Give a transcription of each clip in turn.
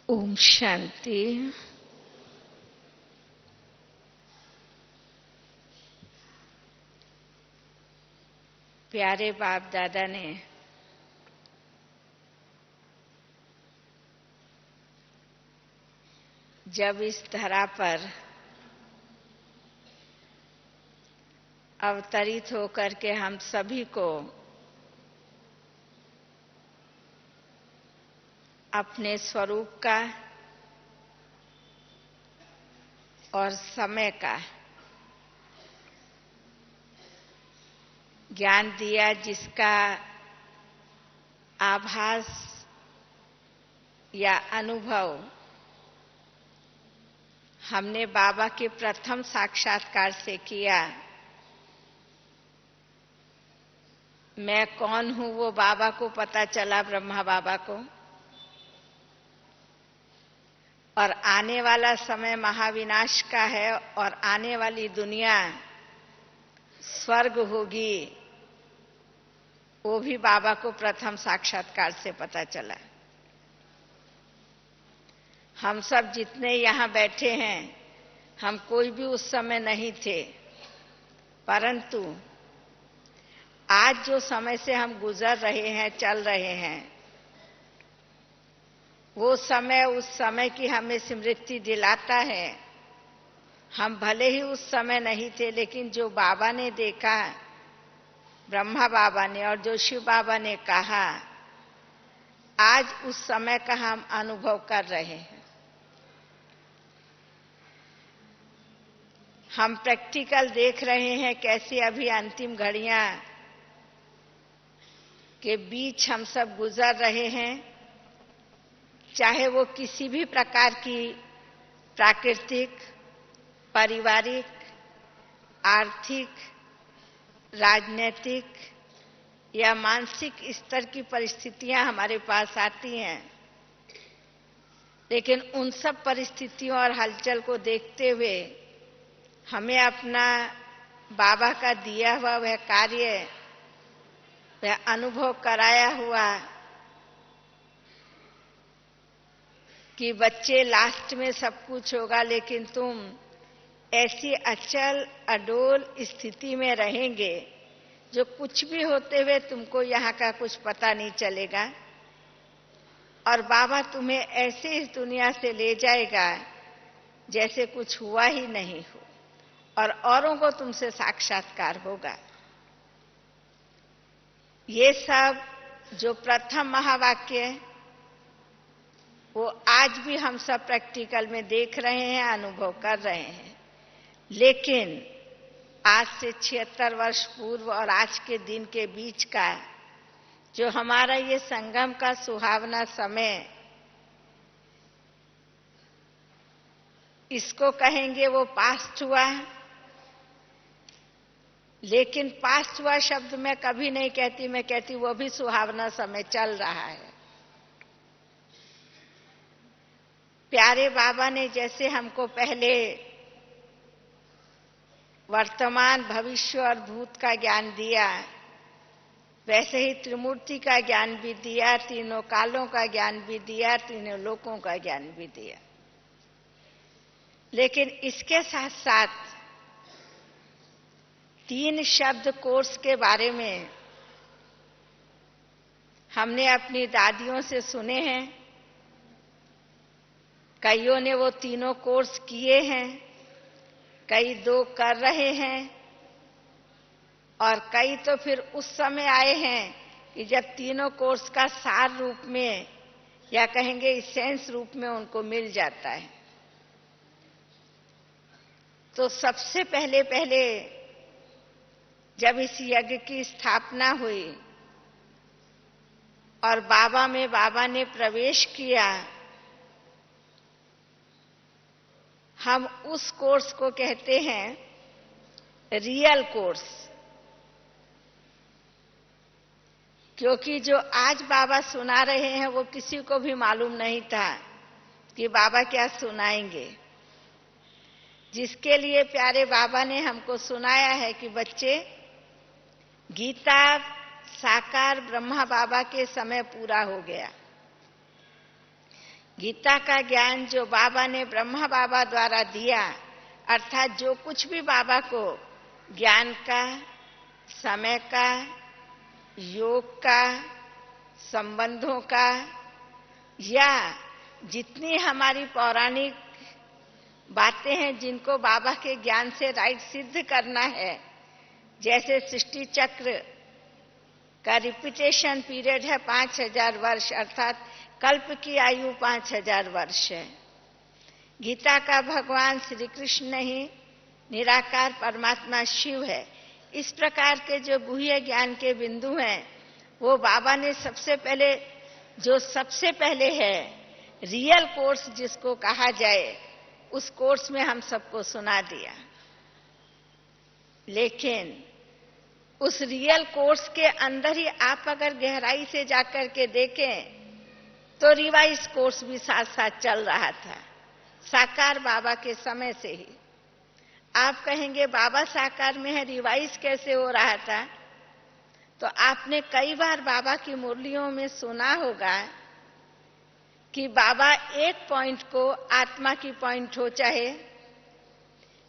ओम शांति। प्यारे बाप दादा ने जब इस धरा पर अवतरित होकर के हम सभी को अपने स्वरूप का और समय का ज्ञान दिया, जिसका आभास या अनुभव हमने बाबा के प्रथम साक्षात्कार से किया। मैं कौन हूं वो बाबा को पता चला, ब्रह्मा बाबा को। और आने वाला समय महाविनाश का है और आने वाली दुनिया स्वर्ग होगी, वो भी बाबा को प्रथम साक्षात्कार से पता चला। हम सब जितने यहाँ बैठे हैं, हम कोई भी उस समय नहीं थे, परंतु आज जो समय से हम गुजर रहे हैं, चल रहे हैं, वो समय उस समय की हमें स्मृति दिलाता है। हम भले ही उस समय नहीं थे, लेकिन जो बाबा ने देखा, ब्रह्मा बाबा ने, और जो शिव बाबा ने कहा, आज उस समय का हम अनुभव कर रहे हैं। हम प्रैक्टिकल देख रहे हैं कैसे अभी अंतिम घड़ियां के बीच हम सब गुजर रहे हैं। चाहे वो किसी भी प्रकार की प्राकृतिक, पारिवारिक, आर्थिक, राजनीतिक या मानसिक स्तर की परिस्थितियां हमारे पास आती हैं, लेकिन उन सब परिस्थितियों और हलचल को देखते हुए हमें अपना बाबा का दिया हुआ वह कार्य, वह अनुभव कराया हुआ कि बच्चे लास्ट में सब कुछ होगा, लेकिन तुम ऐसी अचल अडोल स्थिति में रहेंगे जो कुछ भी होते हुए तुमको यहाँ का कुछ पता नहीं चलेगा, और बाबा तुम्हें ऐसे इस दुनिया से ले जाएगा जैसे कुछ हुआ ही नहीं हो, और औरों को तुमसे साक्षात्कार होगा। ये सब जो प्रथम महावाक्य, वो आज भी हम सब प्रैक्टिकल में देख रहे हैं, अनुभव कर रहे हैं। लेकिन आज से 76 वर्ष पूर्व और आज के दिन के बीच का जो हमारा ये संगम का सुहावना समय, इसको कहेंगे वो पास्ट हुआ। लेकिन पास्ट हुआ शब्द मैं कभी नहीं कहती, मैं कहती वो भी सुहावना समय चल रहा है। प्यारे बाबा ने जैसे हमको पहले वर्तमान, भविष्य और भूत का ज्ञान दिया, वैसे ही त्रिमूर्ति का ज्ञान भी दिया, तीनों कालों का ज्ञान भी दिया, तीनों लोकों का ज्ञान भी दिया। लेकिन इसके साथ साथ 3 शब्द कोर्स के बारे में हमने अपनी दादियों से सुने हैं। कईयों ने वो तीनों कोर्स किए हैं, कई 2 कर रहे हैं, और कई तो फिर उस समय आए हैं कि जब तीनों कोर्स का सार रूप में, या कहेंगे इसेंस रूप में, उनको मिल जाता है। तो सबसे पहले जब इस यज्ञ की स्थापना हुई और बाबा में बाबा ने प्रवेश किया, हम उस कोर्स को कहते हैं रियल कोर्स। क्योंकि जो आज बाबा सुना रहे हैं वो किसी को भी मालूम नहीं था कि बाबा क्या सुनाएंगे। जिसके लिए प्यारे बाबा ने हमको सुनाया है कि बच्चे, गीता साकार ब्रह्मा बाबा के समय पूरा हो गया। गीता का ज्ञान जो बाबा ने ब्रह्मा बाबा द्वारा दिया, अर्थात जो कुछ भी बाबा को ज्ञान का, समय का, योग का, संबंधों का, या जितनी हमारी पौराणिक बातें हैं जिनको बाबा के ज्ञान से राइट सिद्ध करना है, जैसे सृष्टि चक्र का रिपीटेशन पीरियड है 5000 वर्ष, अर्थात कल्प की आयु 5000 वर्ष है। गीता का भगवान श्री कृष्ण ही निराकार परमात्मा शिव है। इस प्रकार के जो गुह्य ज्ञान के बिंदु हैं, वो बाबा ने सबसे पहले है रियल कोर्स जिसको कहा जाए, उस कोर्स में हम सबको सुना दिया। लेकिन उस रियल कोर्स के अंदर ही आप अगर गहराई से जाकर के देखें तो रिवाइज कोर्स भी साथ साथ चल रहा था, साकार बाबा के समय से ही। आप कहेंगे बाबा साकार में है, रिवाइज कैसे हो रहा था? तो आपने कई बार बाबा की मुरलियों में सुना होगा कि बाबा एक पॉइंट को, आत्मा की पॉइंट हो, चाहे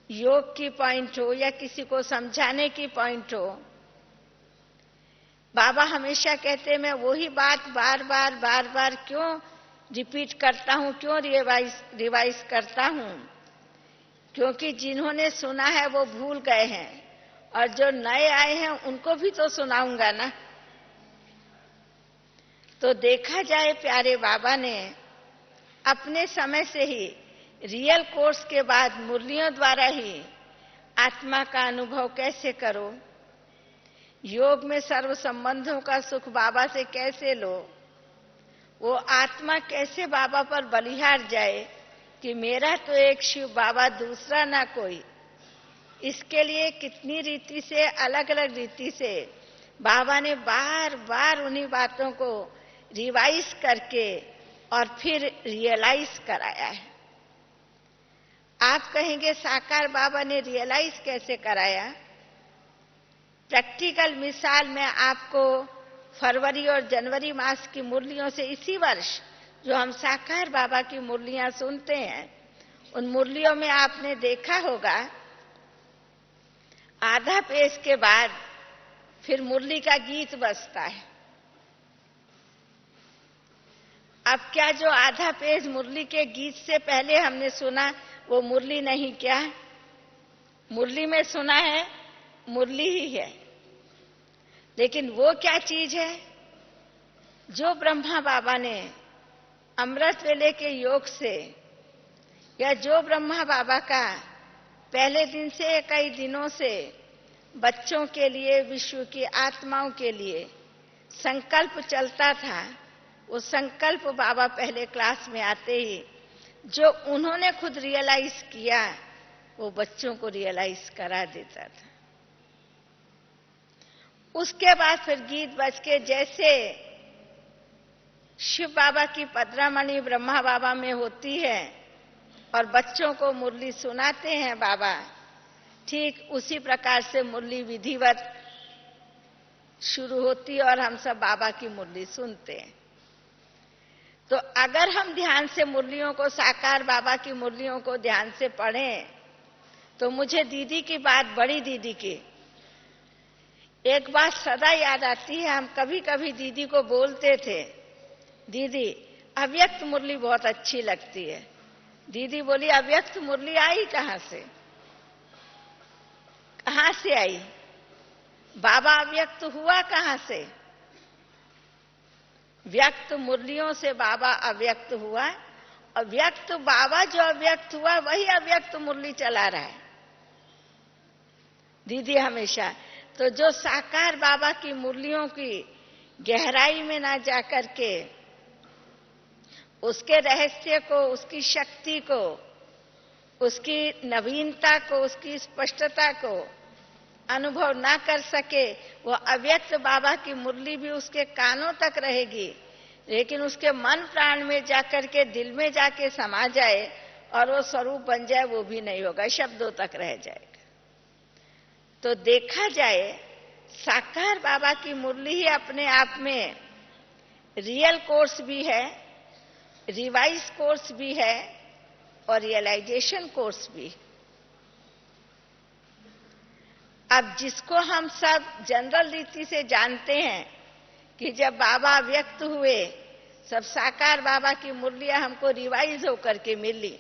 योग की पॉइंट हो या किसी को समझाने की पॉइंट हो, बाबा हमेशा कहते मैं वही बात बार बार क्यों रिपीट करता हूं, क्यों रिवाइज करता हूं? क्योंकि जिन्होंने सुना है वो भूल गए हैं, और जो नए आए हैं उनको भी तो सुनाऊंगा ना। तो देखा जाए प्यारे बाबा ने अपने समय से ही रियल कोर्स के बाद मुरलियों द्वारा ही आत्मा का अनुभव कैसे करो, योग में सर्व संबंधों का सुख बाबा से कैसे लो, वो आत्मा कैसे बाबा पर बलिहार जाए कि मेरा तो एक शिव बाबा, दूसरा ना कोई। इसके लिए कितनी रीति से, अलग अलग रीति से बाबा ने बार बार उन्हीं बातों को रिवाइज करके और फिर रियलाइज कराया है। आप कहेंगे साकार बाबा ने रियलाइज कैसे कराया? प्रैक्टिकल मिसाल मैं आपको फरवरी और जनवरी मास की मुरलियों से, इसी वर्ष जो हम साकार बाबा की मुरलियां सुनते हैं, उन मुरलियों में आपने देखा होगा आधा पेज के बाद फिर मुरली का गीत बजता है। अब क्या जो आधा पेज मुरली के गीत से पहले हमने सुना वो मुरली नहीं? क्या मुरली में सुना है? मुरली ही है। लेकिन वो क्या चीज है जो ब्रह्मा बाबा ने अमृत वेले के योग से, या जो ब्रह्मा बाबा का पहले दिन से कई दिनों से बच्चों के लिए, विश्व की आत्माओं के लिए संकल्प चलता था, वो संकल्प बाबा पहले क्लास में आते ही जो उन्होंने खुद रियलाइज किया वो बच्चों को रियलाइज करा देता था। उसके बाद फिर गीत बज के, जैसे शिव बाबा की पदरामणि ब्रह्मा बाबा में होती है और बच्चों को मुरली सुनाते हैं बाबा, ठीक उसी प्रकार से मुरली विधिवत शुरू होती है और हम सब बाबा की मुरली सुनते हैं। तो अगर हम ध्यान से मुरलियों को, साकार बाबा की मुरलियों को ध्यान से पढ़ें, तो मुझे दीदी की बात, बड़ी दीदी की एक बात सदा याद आती है। हम कभी कभी दीदी को बोलते थे, दीदी अव्यक्त मुरली बहुत अच्छी लगती है। दीदी बोली अव्यक्त मुरली आई कहां से? कहां से आई? बाबा अव्यक्त हुआ कहां से? व्यक्त मुरलियों से बाबा अव्यक्त हुआ, और व्यक्त बाबा जो अव्यक्त हुआ वही अव्यक्त मुरली चला रहा है दीदी हमेशा। तो जो साकार बाबा की मुरलियों की गहराई में ना जाकर के उसके रहस्य को, उसकी शक्ति को, उसकी नवीनता को, उसकी स्पष्टता को अनुभव ना कर सके, वो अव्यक्त बाबा की मुरली भी उसके कानों तक रहेगी, लेकिन उसके मन प्राण में जाकर के, दिल में जाके समा जाए और वो स्वरूप बन जाए, वो भी नहीं होगा, शब्दों तक रह जाएगा। तो देखा जाए साकार बाबा की मुरली ही अपने आप में रियल कोर्स भी है, रिवाइज कोर्स भी है और रियलाइजेशन कोर्स भी। अब जिसको हम सब जनरल रीति से जानते हैं कि जब बाबा व्यक्त हुए, सब साकार बाबा की मुरलियां हमको रिवाइज होकर के मिली।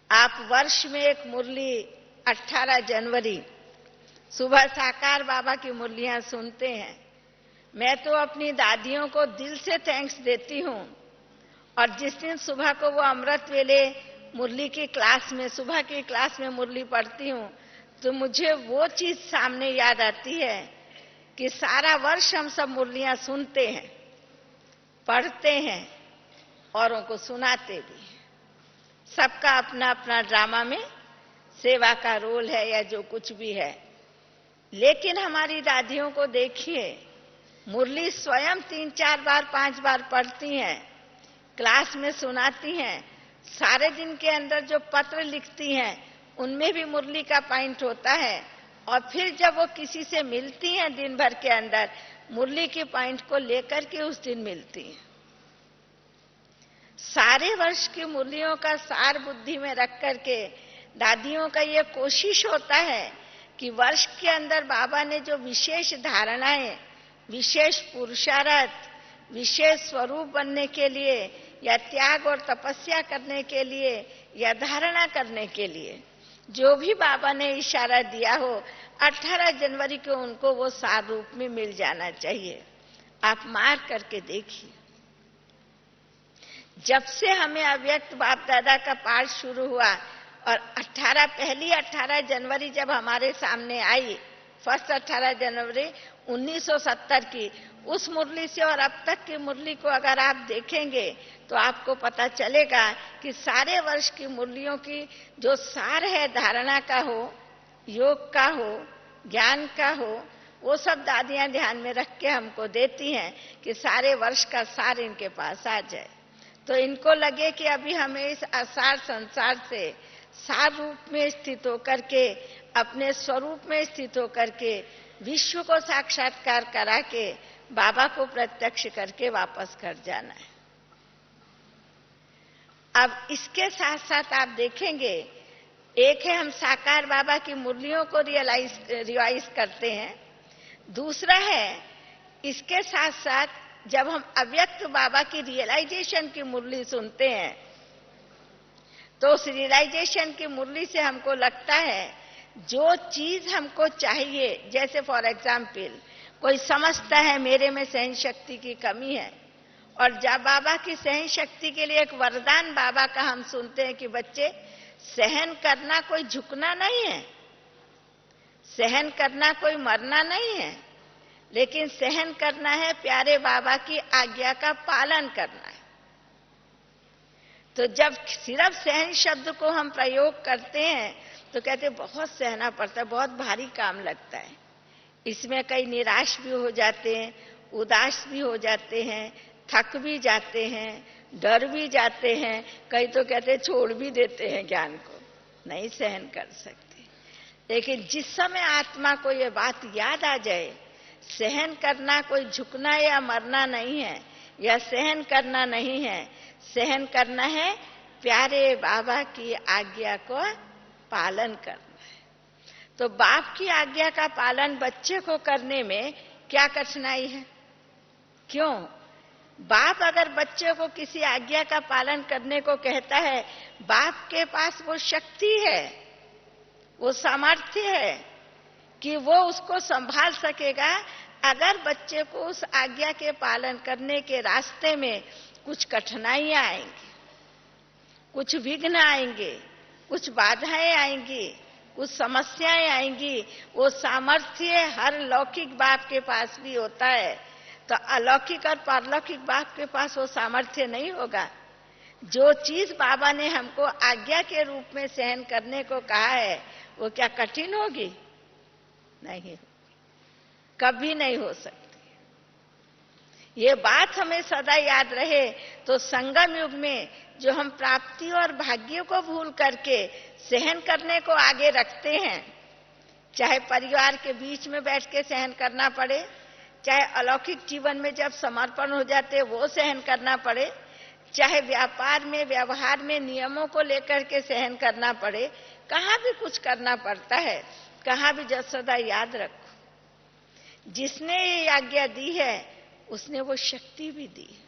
आप वर्ष में एक मुरली 18 जनवरी सुबह साकार बाबा की मुरलियां सुनते हैं। मैं तो अपनी दादियों को दिल से थैंक्स देती हूं, और जिस दिन सुबह को वो अमृत वेले मुरली की क्लास में, सुबह की क्लास में मुरली पढ़ती हूं, तो मुझे वो चीज सामने याद आती है कि सारा वर्ष हम सब मुरलियां सुनते हैं, पढ़ते हैं, औरों को सुनाते भी हैं। सबका अपना अपना ड्रामा में सेवा का रोल है या जो कुछ भी है। लेकिन हमारी दादियों को देखिए, मुरली स्वयं 3-4 बार 5 बार पढ़ती हैं, क्लास में सुनाती हैं, सारे दिन के अंदर जो पत्र लिखती हैं उनमें भी मुरली का पॉइंट होता है, और फिर जब वो किसी से मिलती हैं दिन भर के अंदर, मुरली के पॉइंट को लेकर के उस दिन मिलती हैं। सारे वर्ष की मुरलियों का सार बुद्धि में रख करके दादियों का ये कोशिश होता है कि वर्ष के अंदर बाबा ने जो विशेष धारणाएं, विशेष पुरुषार्थ, विशेष स्वरूप बनने के लिए या त्याग और तपस्या करने के लिए या धारणा करने के लिए जो भी बाबा ने इशारा दिया हो, 18 जनवरी को उनको वो सार रूप में मिल जाना चाहिए। आप मार करके देखिए, जब से हमें अव्यक्त बाप दादा का पाठ शुरू हुआ और पहली 18 जनवरी जब हमारे सामने आई, फर्स्ट 18 जनवरी 1970 की, उस मुरली से और अब तक की मुरली को अगर आप देखेंगे तो आपको पता चलेगा कि सारे वर्ष की मुरलियों की जो सार है, धारणा का हो, योग का हो, ज्ञान का हो, वो सब दादियां ध्यान में रख के हमको देती हैं कि सारे वर्ष का सार इनके पास आ जाए। तो इनको लगे कि अभी हमें इस असार संसार से सार रूप में स्थित होकर के, अपने स्वरूप में स्थित होकर के, विश्व को साक्षात्कार करा के बाबा को प्रत्यक्ष करके वापस घर जाना है। अब इसके साथ साथ आप देखेंगे, एक है हम साकार बाबा की मुरलियों को रिवाइज करते हैं, दूसरा है इसके साथ साथ जब हम अव्यक्त बाबा की रियलाइजेशन की मुरली सुनते हैं, तो उस रियलाइजेशन की मुरली से हमको लगता है जो चीज हमको चाहिए, जैसे फॉर एग्जाम्पल कोई समझता है मेरे में सहन शक्ति की कमी है, और जब बाबा की सहन शक्ति के लिए एक वरदान बाबा का हम सुनते हैं कि बच्चे, सहन करना कोई झुकना नहीं है, सहन करना कोई मरना नहीं है, लेकिन सहन करना है प्यारे बाबा की आज्ञा का पालन करना है। तो जब सिर्फ सहन शब्द को हम प्रयोग करते हैं तो कहते बहुत सहना पड़ता है, बहुत भारी काम लगता है। इसमें कई निराश भी हो जाते हैं, उदास भी हो जाते हैं, थक भी जाते हैं, डर भी जाते हैं, कई तो कहते छोड़ भी देते हैं ज्ञान को, नहीं सहन कर सकते। लेकिन जिस समय आत्मा को ये बात याद आ जाए, सहन करना कोई झुकना या मरना नहीं है, या सहन करना नहीं है, सहन करना है प्यारे बाबा की आज्ञा को पालन करना है। तो बाप की आज्ञा का पालन बच्चे को करने में क्या कठिनाई है? क्यों? बाप अगर बच्चे को किसी आज्ञा का पालन करने को कहता है, बाप के पास वो शक्ति है, वो सामर्थ्य है कि वो उसको संभाल सकेगा। अगर बच्चे को उस आज्ञा के पालन करने के रास्ते में कुछ कठिनाइयां आएंगी, कुछ विघ्न आएंगे, कुछ बाधाएं आएंगी, कुछ समस्याएं आएंगी, वो सामर्थ्य हर लौकिक बाप के पास भी होता है, तो अलौकिक और पारलौकिक बाप के पास वो सामर्थ्य नहीं होगा। जो चीज बाबा ने हमको आज्ञा के रूप में सहन करने को कहा है, वो क्या कठिन होगी? नहीं, कभी नहीं हो सकती। ये बात हमें सदा याद रहे तो संगम युग में जो हम प्राप्ति और भाग्य को भूल करके सहन करने को आगे रखते हैं, चाहे परिवार के बीच में बैठ के सहन करना पड़े, चाहे अलौकिक जीवन में जब समर्पण हो जाते वो सहन करना पड़े, चाहे व्यापार में व्यवहार में नियमों को लेकर के सहन करना पड़े, कहाँ भी कुछ करना पड़ता है, कहाँ भी सदा याद रखो जिसने ये आज्ञा दी है उसने वो शक्ति भी दी है,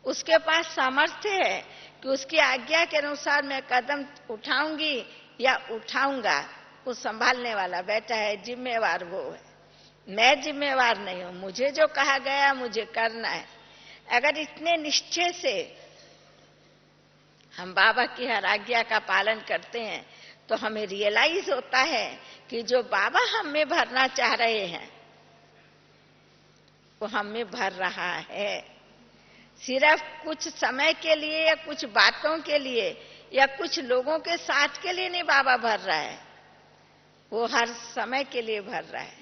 उसके पास सामर्थ्य है कि उसकी आज्ञा के अनुसार मैं कदम उठाऊंगी या उठाऊंगा। वो संभालने वाला बैठा है, जिम्मेवार वो है, मैं जिम्मेवार नहीं हूं, मुझे जो कहा गया मुझे करना है। अगर इतने निश्चय से हम बाबा की हर आज्ञा का पालन करते हैं तो हमें रियलाइज होता है कि जो बाबा हम में भरना चाह रहे हैं वो हम में भर रहा है। सिर्फ कुछ समय के लिए या कुछ बातों के लिए या कुछ लोगों के साथ के लिए नहीं बाबा भर रहा है, वो हर समय के लिए भर रहा है।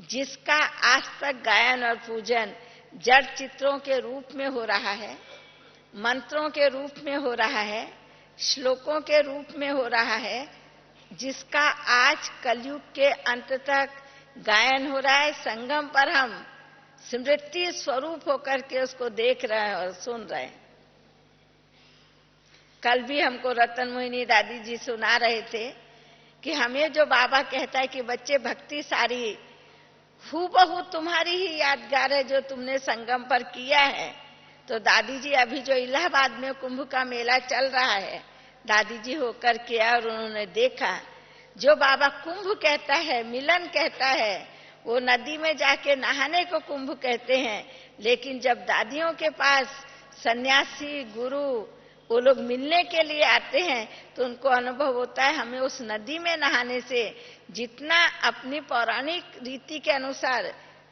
जिसका आज तक गायन और पूजन जड़ चित्रों के रूप में हो रहा है, मंत्रों के रूप में हो रहा है, श्लोकों के रूप में हो रहा है, जिसका आज कलयुग के अंत तक गायन हो रहा है, संगम पर हम स्मृति स्वरूप होकर के उसको देख रहे हैं और सुन रहे हैं। कल भी हमको रतन मोहिनी दादी जी सुना रहे थे कि हमें जो बाबा कहता है कि बच्चे भक्ति सारी हूबहू तुम्हारी ही यादगार है जो तुमने संगम पर किया है। तो दादी जी अभी जो इलाहाबाद में कुंभ का मेला चल रहा है, दादी जी होकर के और उन्होंने देखा जो बाबा कुंभ कहता है, मिलन कहता है, वो नदी में जाके नहाने को कुंभ कहते हैं। लेकिन जब दादियों के पास सन्यासी गुरु वो लोग मिलने के लिए आते हैं तो उनको अनुभव होता है हमें उस नदी में नहाने से जितना अपनी पौराणिक रीति के अनुसार,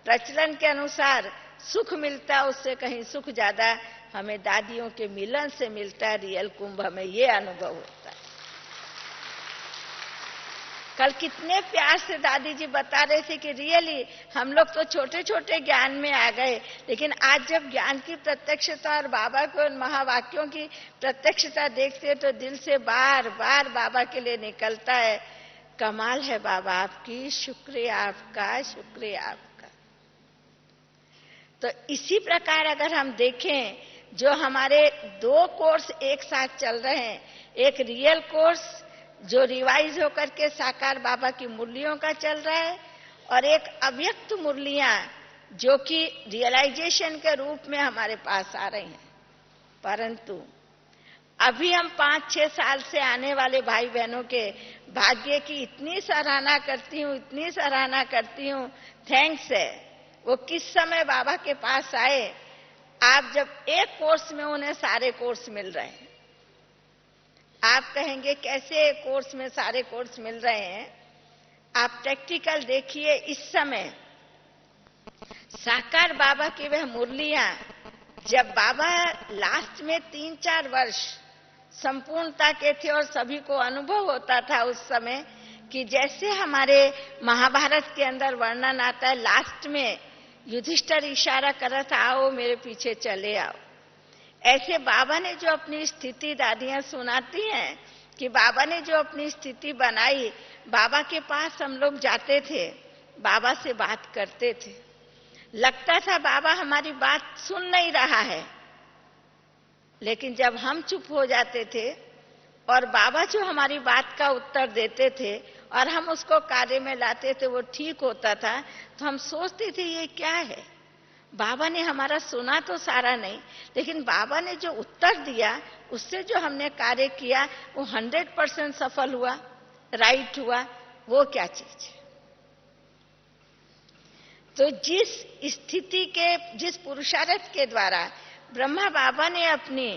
प्रचलन के अनुसार सुख मिलता है, उससे कहीं सुख ज्यादा हमें दादियों के मिलन से मिलता है। रियल कुंभ हमें ये अनुभव होता है। कल कितने प्यार से दादी जी बता रहे थे कि रियली हम लोग तो छोटे छोटे ज्ञान में आ गए, लेकिन आज जब ज्ञान की प्रत्यक्षता और बाबा को महावाक्यों की प्रत्यक्षता देखते हैं तो दिल से बार बार बाबा के लिए निकलता है, कमाल है बाबा आपकी, शुक्रिया आपका, शुक्रिया आपका। तो इसी प्रकार अगर हम देखें जो हमारे दो कोर्स एक साथ चल रहे हैं, एक रियल कोर्स जो रिवाइज होकर के साकार बाबा की मुरलियों का चल रहा है और एक अव्यक्त मुरलियां जो कि रियलाइजेशन के रूप में हमारे पास आ रही हैं। परंतु अभी हम 5-6 साल से आने वाले भाई बहनों के भाग्य की इतनी सराहना करती हूँ, इतनी सराहना करती हूँ, थैंक्स है। वो किस समय बाबा के पास आए, आप जब एक कोर्स में उन्हें सारे कोर्स मिल रहे हैं। आप कहेंगे कैसे कोर्स में सारे कोर्स मिल रहे हैं? आप प्रैक्टिकल देखिए, इस समय साकार बाबा की वह मुरलियां जब बाबा लास्ट में 3-4 वर्ष संपूर्णता के थे और सभी को अनुभव होता था उस समय कि जैसे हमारे महाभारत के अंदर वर्णन आता है, लास्ट में युधिष्ठिर इशारा कर रहा था आओ मेरे पीछे चले आओ। ऐसे बाबा ने जो अपनी स्थिति दादियां सुनाती हैं कि बाबा ने जो अपनी स्थिति बनाई, बाबा के पास हम लोग जाते थे, बाबा से बात करते थे, लगता था बाबा हमारी बात सुन नहीं रहा है, लेकिन जब हम चुप हो जाते थे और बाबा जो हमारी बात का उत्तर देते थे और हम उसको कार्य में लाते थे वो ठीक होता था, तो हम सोचते थे ये क्या है, बाबा ने हमारा सुना तो सारा नहीं, लेकिन बाबा ने जो उत्तर दिया उससे जो हमने कार्य किया वो 100% सफल हुआ, राइट हुआ, वो क्या चीज है। तो जिस स्थिति के, जिस पुरुषार्थ के द्वारा ब्रह्मा बाबा ने अपनी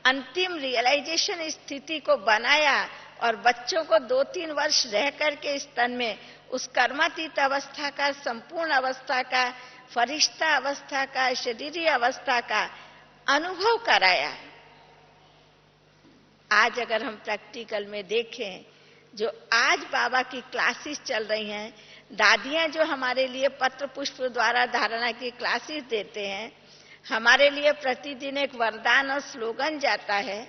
अंतिम रियलाइजेशन स्थिति को बनाया और बच्चों को 2-3 वर्ष रह करके इस तन में उस कर्मातीत अवस्था का, संपूर्ण अवस्था का, फरिश्ता अवस्था का, शरीरी अवस्था का अनुभव कराया। आज अगर हम प्रैक्टिकल में देखें, जो आज बाबा की क्लासेस चल रही हैं, दादियां जो हमारे लिए पत्र पुष्प द्वारा धारणा की क्लासेस देते हैं, हमारे लिए प्रतिदिन एक वरदान और स्लोगन जाता है,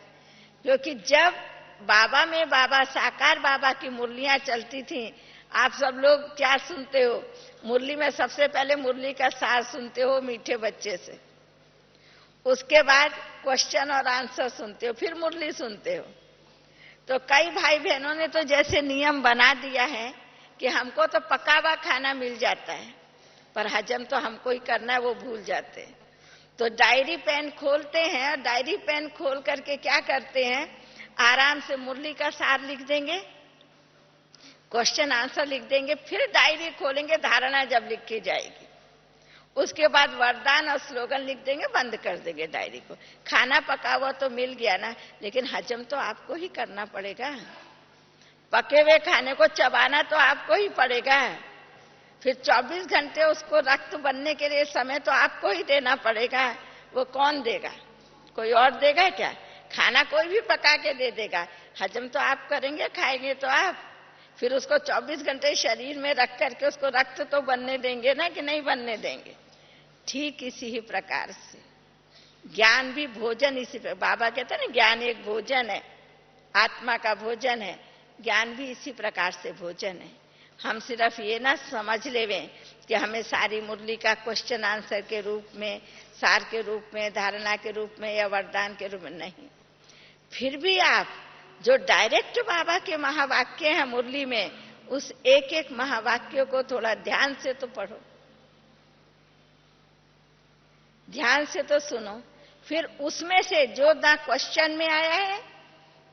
क्योंकि जब बाबा में बाबा साकार बाबा की मुरलियां चलती थी, आप सब लोग क्या सुनते हो? मुरली में सबसे पहले मुरली का सार सुनते हो मीठे बच्चे से, उसके बाद क्वेश्चन और आंसर सुनते हो, फिर मुरली सुनते हो। तो कई भाई बहनों ने तो जैसे नियम बना दिया है कि हमको तो पका हुआ खाना मिल जाता है, पर हजम तो हमको ही करना है, वो भूल जाते हैं। तो डायरी पेन खोलते हैं और डायरी पेन खोल करके क्या करते हैं, आराम से मुरली का सार लिख देंगे, क्वेश्चन आंसर लिख देंगे, फिर डायरी खोलेंगे, धारणा जब लिखी जाएगी उसके बाद वरदान और स्लोगन लिख देंगे, बंद कर देंगे डायरी को। खाना पका हुआ तो मिल गया ना, लेकिन हजम तो आपको ही करना पड़ेगा। पके हुए खाने को चबाना तो आपको ही पड़ेगा। फिर 24 घंटे उसको रक्त बनने के लिए समय तो आपको ही देना पड़ेगा। वो कौन देगा? कोई और देगा क्या? खाना कोई भी पका के दे देगा, हजम तो आप करेंगे, खाएंगे तो आप। फिर उसको 24 घंटे शरीर में रख करके उसको रक्त तो बनने देंगे ना, कि नहीं बनने देंगे? ठीक इसी ही प्रकार से ज्ञान भी भोजन इसी प्रकार, बाबा कहते हैं ना, ज्ञान एक भोजन है, आत्मा का भोजन है, ज्ञान भी इसी प्रकार से भोजन है। हम सिर्फ ये ना समझ लेवें कि हमें सारी मुरली का क्वेश्चन आंसर के रूप में, सार के रूप में, धारणा के रूप में या वरदान के रूप में, नहीं। फिर भी आप जो डायरेक्ट बाबा के महावाक्य हैं मुरली में, उस एक एक महावाक्य को थोड़ा ध्यान से तो पढ़ो, ध्यान से तो सुनो। फिर उसमें से जो ना क्वेश्चन में आया है,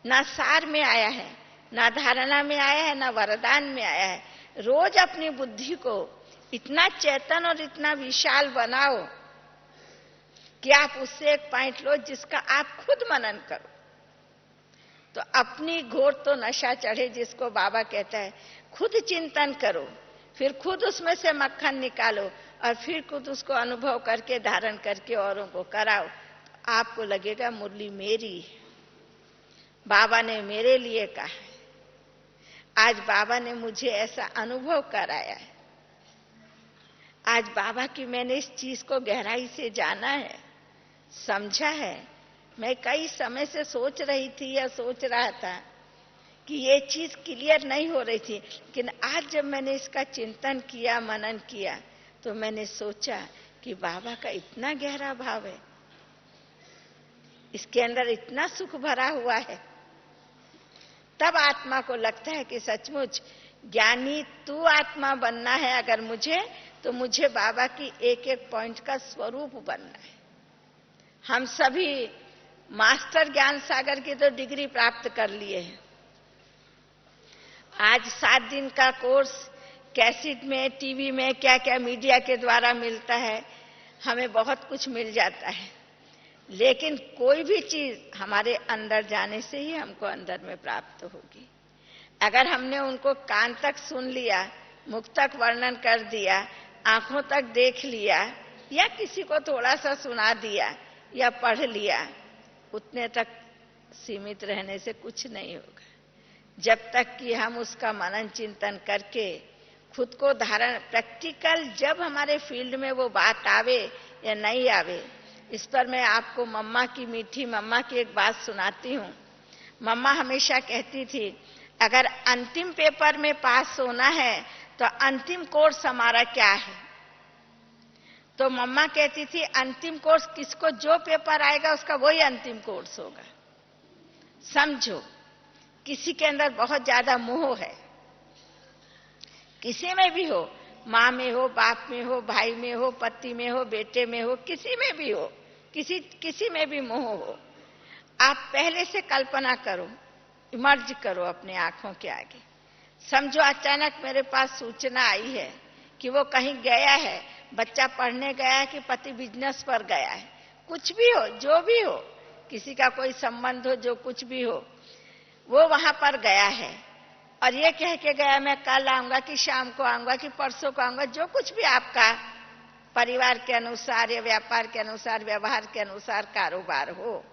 ना सार में आया है, ना धारणा में आया है, ना वरदान में आया है, रोज अपनी बुद्धि को इतना चेतन और इतना विशाल बनाओ कि आप उससे एक पॉइंट लो जिसका आप खुद मनन करो। तो अपनी घोर तो नशा चढ़े, जिसको बाबा कहता है, खुद चिंतन करो, फिर खुद उसमें से मक्खन निकालो और फिर खुद उसको अनुभव करके धारण करके औरों को कराओ। तो आपको लगेगा मुरली मेरी, बाबा ने मेरे लिए कहा है, आज बाबा ने मुझे ऐसा अनुभव कराया है, आज बाबा की मैंने इस चीज को गहराई से जाना है, समझा है। मैं कई समय से सोच रही थी या सोच रहा था कि ये चीज क्लियर नहीं हो रही थी, लेकिन आज जब मैंने इसका चिंतन किया, मनन किया, तो मैंने सोचा कि बाबा का इतना गहरा भाव है, इसके अंदर इतना सुख भरा हुआ है। तब आत्मा को लगता है कि सचमुच ज्ञानी तू आत्मा बनना है अगर मुझे, तो मुझे बाबा की एक एक पॉइंट का स्वरूप बनना है। हम सभी मास्टर ज्ञान सागर की तो डिग्री प्राप्त कर लिए हैं। आज 7 दिन का कोर्स कैसेट में, टीवी में, क्या क्या मीडिया के द्वारा मिलता है, हमें बहुत कुछ मिल जाता है, लेकिन कोई भी चीज हमारे अंदर जाने से ही हमको अंदर में प्राप्त होगी। अगर हमने उनको कान तक सुन लिया, मुख तक वर्णन कर दिया, आंखों तक देख लिया, या किसी को थोड़ा सा सुना दिया या पढ़ लिया, उतने तक सीमित रहने से कुछ नहीं होगा। जब तक कि हम उसका मनन चिंतन करके खुद को धारण, प्रैक्टिकल जब हमारे फील्ड में वो बात आवे या नहीं आवे, इस पर मैं आपको मम्मा की, मीठी मम्मा की एक बात सुनाती हूँ। मम्मा हमेशा कहती थी, अगर अंतिम पेपर में पास होना है तो अंतिम कोर्स हमारा क्या है? तो मम्मा कहती थी, अंतिम कोर्स किसको जो पेपर आएगा उसका वही अंतिम कोर्स होगा। समझो, किसी के अंदर बहुत ज्यादा मोह है, किसी में भी हो, माँ में हो, बाप में हो, भाई में हो, पति में हो, बेटे में हो, किसी में भी हो, किसी में भी मोह हो। आप पहले से कल्पना करो, इमर्ज करो अपने आंखों के आगे। समझो अचानक मेरे पास सूचना आई है कि वो कहीं गया है, बच्चा पढ़ने गया है कि पति बिजनेस पर गया है, कुछ भी हो, जो भी हो, किसी का कोई संबंध हो, जो कुछ भी हो, वो वहां पर गया है और ये कह के गया मैं कल आऊंगा कि शाम को आऊंगा कि परसों को आऊंगा, जो कुछ भी आपका परिवार के अनुसार या व्यापार के अनुसार, व्यवहार के अनुसार कारोबार हो,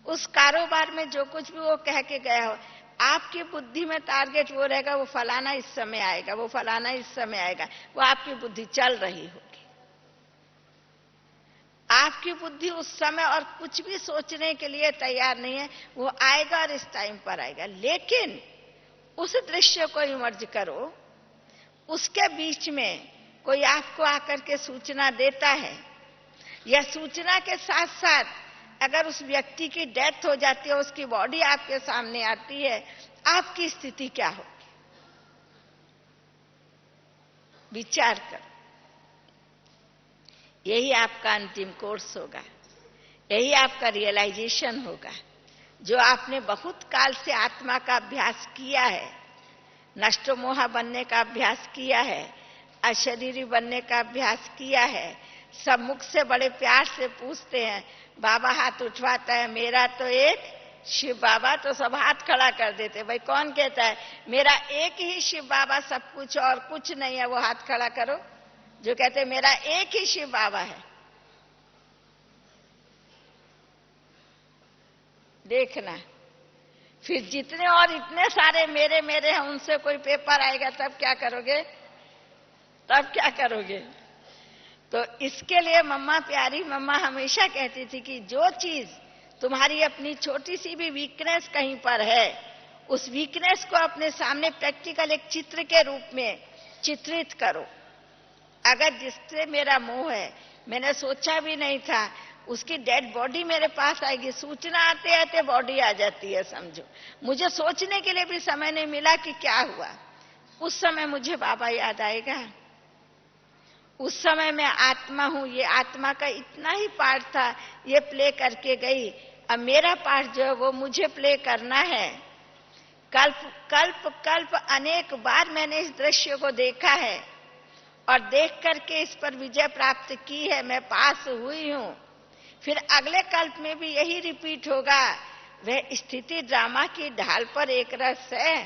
उस कारोबार में जो कुछ भी वो कह के गया हो, आपकी बुद्धि में टारगेट वो रहेगा, वो फलाना इस समय आएगा, वो फलाना इस समय आएगा, वो आपकी बुद्धि चल रही होगी। आपकी बुद्धि उस समय और कुछ भी सोचने के लिए तैयार नहीं है, वो आएगा और इस टाइम पर आएगा। लेकिन उस दृश्य को इमर्ज करो उसके बीच में कोई आपको आकर के सूचना देता है, या सूचना के साथ साथ अगर उस व्यक्ति की डेथ हो जाती है, उसकी बॉडी आपके सामने आती है, आपकी स्थिति क्या होगी? विचार करो। यही आपका अंतिम कोर्स होगा, यही आपका रियलाइजेशन होगा, जो आपने बहुत काल से आत्मा का अभ्यास किया है, नष्टमोहा बनने का अभ्यास किया है, अशरीरी बनने का अभ्यास किया है। सब मुख से बड़े प्यार से पूछते हैं, बाबा हाथ उठवाता है, मेरा तो एक शिव बाबा, तो सब हाथ खड़ा कर देते। भाई कौन कहता है मेरा एक ही शिव बाबा सब कुछ और कुछ नहीं है, वो हाथ खड़ा करो। जो कहते हैं मेरा एक ही शिव बाबा है। देखना, फिर जितने और इतने सारे मेरे मेरे हैं, उनसे कोई पेपर आएगा तब क्या करोगे? तब क्या करोगे? तो इसके लिए मम्मा, प्यारी मम्मा हमेशा कहती थी कि जो चीज तुम्हारी अपनी छोटी सी भी वीकनेस कहीं पर है, उस वीकनेस को अपने सामने प्रैक्टिकल एक चित्र के रूप में चित्रित करो। अगर जिससे मेरा मोह है, मैंने सोचा भी नहीं था, उसकी डेड बॉडी मेरे पास आएगी, सूचना आते आते बॉडी आ जाती है, समझो। मुझे सोचने के लिए भी समय नहीं मिला कि क्या हुआ। उस समय मुझे बाबा याद आएगा। उस समय मैं आत्मा हूं, ये आत्मा का इतना ही पार्ट था, ये प्ले करके गई। अब मेरा पार्ट जो है वो मुझे प्ले करना है। कल्प कल्प कल्प अनेक बार मैंने इस दृश्य को देखा है और देख करके इस पर विजय प्राप्त की है, मैं पास हुई हूं। फिर अगले कल्प में भी यही रिपीट होगा। वह स्थिति ड्रामा की ढाल पर एक रस है,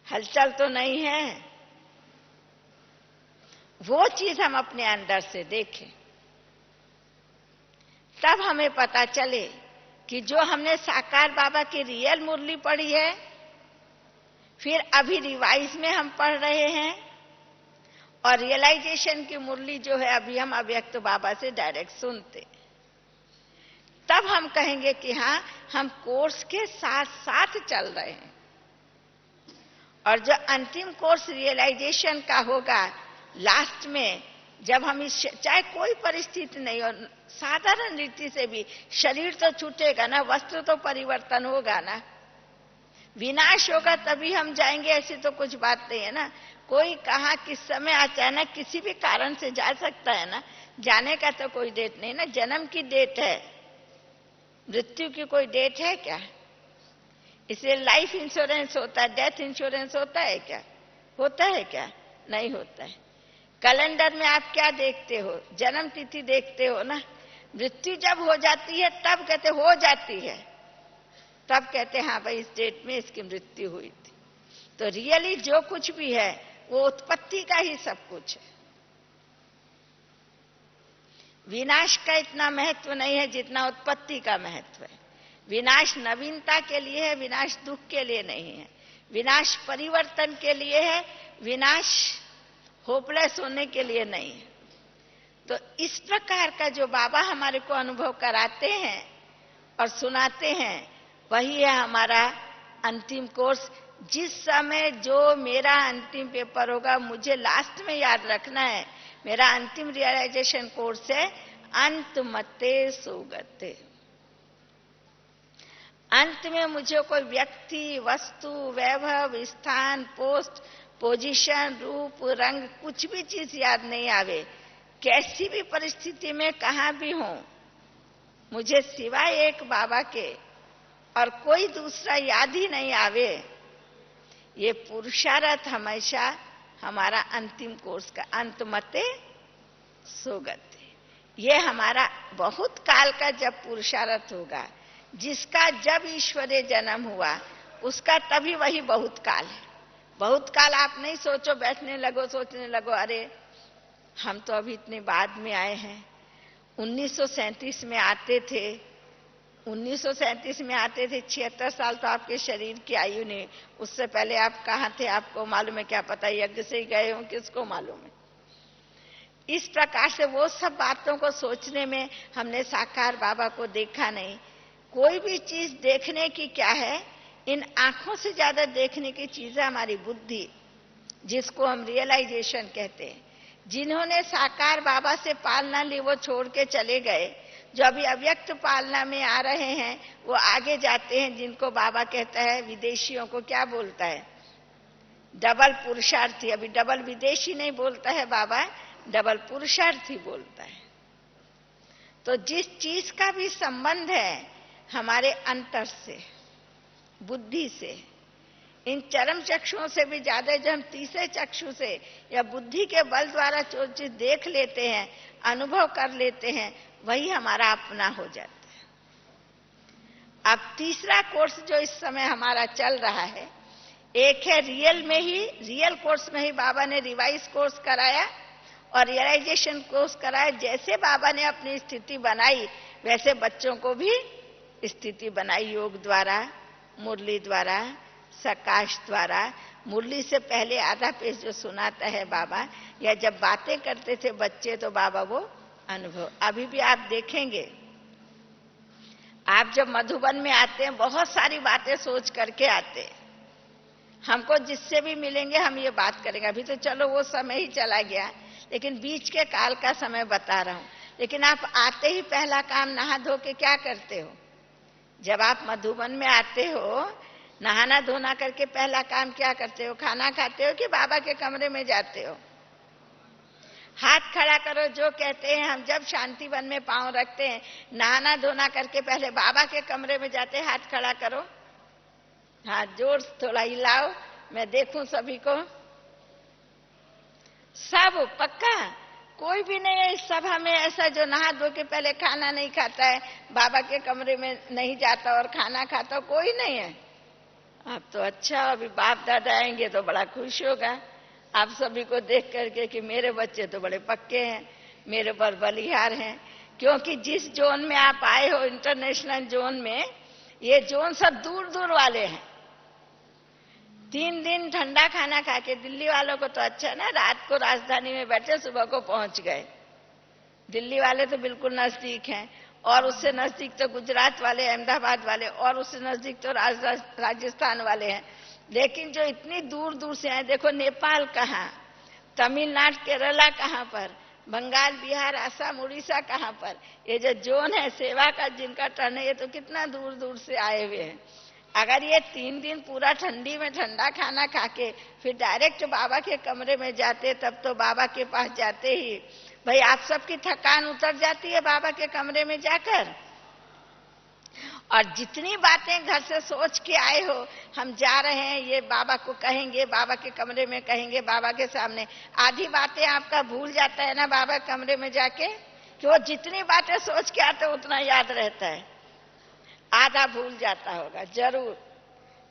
हलचल तो नहीं है। वो चीज हम अपने अंदर से देखें, तब हमें पता चले कि जो हमने साकार बाबा की रियल मुरली पढ़ी है, फिर अभी रिवाइज में हम पढ़ रहे हैं, और रियलाइजेशन की मुरली जो है अभी हम अव्यक्त बाबा से डायरेक्ट सुनते, तब हम कहेंगे कि हाँ, हम कोर्स के साथ साथ चल रहे हैं। और जो अंतिम कोर्स रियलाइजेशन का होगा, लास्ट में जब हम इस, चाहे कोई परिस्थिति नहीं हो, साधारण रीति से भी शरीर तो छूटेगा ना, वस्त्र तो परिवर्तन होगा ना, विनाश होगा तभी हम जाएंगे, ऐसी तो कुछ बात नहीं है ना। कोई कहाँ किस समय अचानक किसी भी कारण से जा सकता है ना, जाने का तो कोई डेट नहीं ना। जन्म की डेट है, मृत्यु की कोई डेट है क्या? इसलिए लाइफ इंश्योरेंस होता है, डेथ इंश्योरेंस होता है क्या? होता है क्या? नहीं होता है। कैलेंडर में आप क्या देखते हो? जन्म तिथि देखते हो ना। मृत्यु जब हो जाती है तब कहते हो जाती है, तब कहते हाँ भाई इस डेट में इसकी मृत्यु हुई थी। तो रियली जो कुछ भी है वो उत्पत्ति का ही सब कुछ है। विनाश का इतना महत्व नहीं है जितना उत्पत्ति का महत्व है। विनाश नवीनता के लिए है, विनाश दुख के लिए नहीं है। विनाश परिवर्तन के लिए है, विनाश होपलेस होने के लिए नहीं है। तो इस प्रकार का जो बाबा हमारे को अनुभव कराते हैं और सुनाते हैं, वही है हमारा अंतिम कोर्स। जिस समय जो मेरा अंतिम पेपर होगा, मुझे लास्ट में याद रखना है, मेरा अंतिम रियलाइजेशन कोर्स है अंत मते सुगते। अंत में मुझे कोई व्यक्ति, वस्तु, वैभव, स्थान, पोस्ट, पोजीशन, रूप, रंग, कुछ भी चीज याद नहीं आवे। कैसी भी परिस्थिति में कहां भी हूं, मुझे सिवाय एक बाबा के और कोई दूसरा याद ही नहीं आवे। ये पुरुषार्थ हमेशा हमारा अंतिम कोर्स का अंत मते सुगते। ये हमारा बहुत काल का जब पुरुषार्थ होगा, जिसका जब ईश्वरीय जन्म हुआ उसका तभी वही बहुत काल है। बहुत काल आप नहीं सोचो, बैठने लगो सोचने लगो अरे हम तो अभी इतने बाद में आए हैं। 1937 में आते थे, 1937 में आते थे, 76 साल तो आपके शरीर की आयु नहीं। उससे पहले आप कहाँ थे आपको मालूम है? क्या पता यज्ञ से ही गए हो, किसको मालूम है। इस प्रकार से वो सब बातों को सोचने में हमने साकार बाबा को देखा नहीं। कोई भी चीज देखने की क्या है इन आंखों से ज्यादा देखने की चीज है हमारी बुद्धि, जिसको हम रियलाइजेशन कहते हैं। जिन्होंने साकार बाबा से पालना ली वो छोड़ के चले गए, जो अभी अव्यक्त पालना में आ रहे हैं वो आगे जाते हैं, जिनको बाबा कहता है, विदेशियों को क्या बोलता है, डबल पुरुषार्थी। अभी डबल विदेशी नहीं बोलता है बाबा, डबल पुरुषार्थी बोलता है। तो जिस चीज का भी संबंध है हमारे अंतर से, बुद्धि से, इन चरम चक्षुओं से भी ज्यादा जो हम तीसरे चक्षु से या बुद्धि के बल द्वारा जो चीज देख लेते हैं, अनुभव कर लेते हैं, वही हमारा अपना हो जाता है। अब तीसरा कोर्स जो इस समय हमारा चल रहा है, एक है रियल कोर्स में ही बाबा ने रिवाइज कोर्स कराया और रियलाइजेशन कोर्स कराया। जैसे बाबा ने अपनी स्थिति बनाई वैसे बच्चों को भी स्थिति बनाई, योग द्वारा, मुरली द्वारा, सकाश द्वारा। मुरली से पहले आधा पेज जो सुनाता है बाबा, या जब बातें करते थे बच्चे तो बाबा वो अनुभव। अभी भी आप देखेंगे, आप जब मधुबन में आते हैं बहुत सारी बातें सोच करके आते हैं। हमको जिससे भी मिलेंगे हम ये बात करेंगे। अभी तो चलो वो समय ही चला गया, लेकिन बीच के काल का समय बता रहा हूं। लेकिन आप आते ही पहला काम नहा धो के क्या करते हो? जब आप मधुबन में आते हो, नहाना धोना करके पहला काम क्या करते हो? खाना खाते हो कि बाबा के कमरे में जाते हो? हाथ खड़ा करो जो कहते हैं। हम जब शांति वन में पांव रखते हैं, नहाना धोना करके पहले बाबा के कमरे में जाते हैं। हाथ खड़ा करो, हाथ जोर थोड़ा हिलाओ, मैं देखूं सभी को। सब पक्का? कोई भी नहीं है इस सभा में ऐसा जो नहा धो के पहले खाना नहीं खाता है, बाबा के कमरे में नहीं जाता और खाना खाता? कोई नहीं है। अब तो अच्छा, अभी बाप दादा आएंगे तो बड़ा खुश होगा आप सभी को देख करके कि मेरे बच्चे तो बड़े पक्के हैं, मेरे पर बलिहार हैं। क्योंकि जिस जोन में आप आए हो, इंटरनेशनल जोन में, ये जोन सब दूर दूर वाले हैं। 3 दिन ठंडा खाना खा के, दिल्ली वालों को तो अच्छा ना, रात को राजधानी में बैठे सुबह को पहुंच गए। दिल्ली वाले तो बिल्कुल नजदीक हैं, और उससे नजदीक तो गुजरात वाले, अहमदाबाद वाले, और उससे नजदीक तो राजस्थान वाले हैं। लेकिन जो इतनी दूर दूर से आए, देखो नेपाल कहाँ, तमिलनाडु केरला कहाँ पर, बंगाल बिहार आसाम उड़ीसा कहाँ पर, ये जो जोन है सेवा का जिनका टर्न है, ये तो कितना दूर दूर से आए हुए हैं। अगर ये 3 दिन पूरा ठंडी में ठंडा खाना खा के फिर डायरेक्ट बाबा के कमरे में जाते, तब तो बाबा के पास जाते ही भाई आप सबकी थकान उतर जाती है बाबा के कमरे में जाकर। और जितनी बातें घर से सोच के आए हो, हम जा रहे हैं ये बाबा को कहेंगे, बाबा के कमरे में कहेंगे, बाबा के सामने, आधी बातें आपका भूल जाता है ना बाबा के कमरे में जाके, कि वो जितनी बातें सोच के आते उतना याद रहता है, आधा भूल जाता होगा जरूर।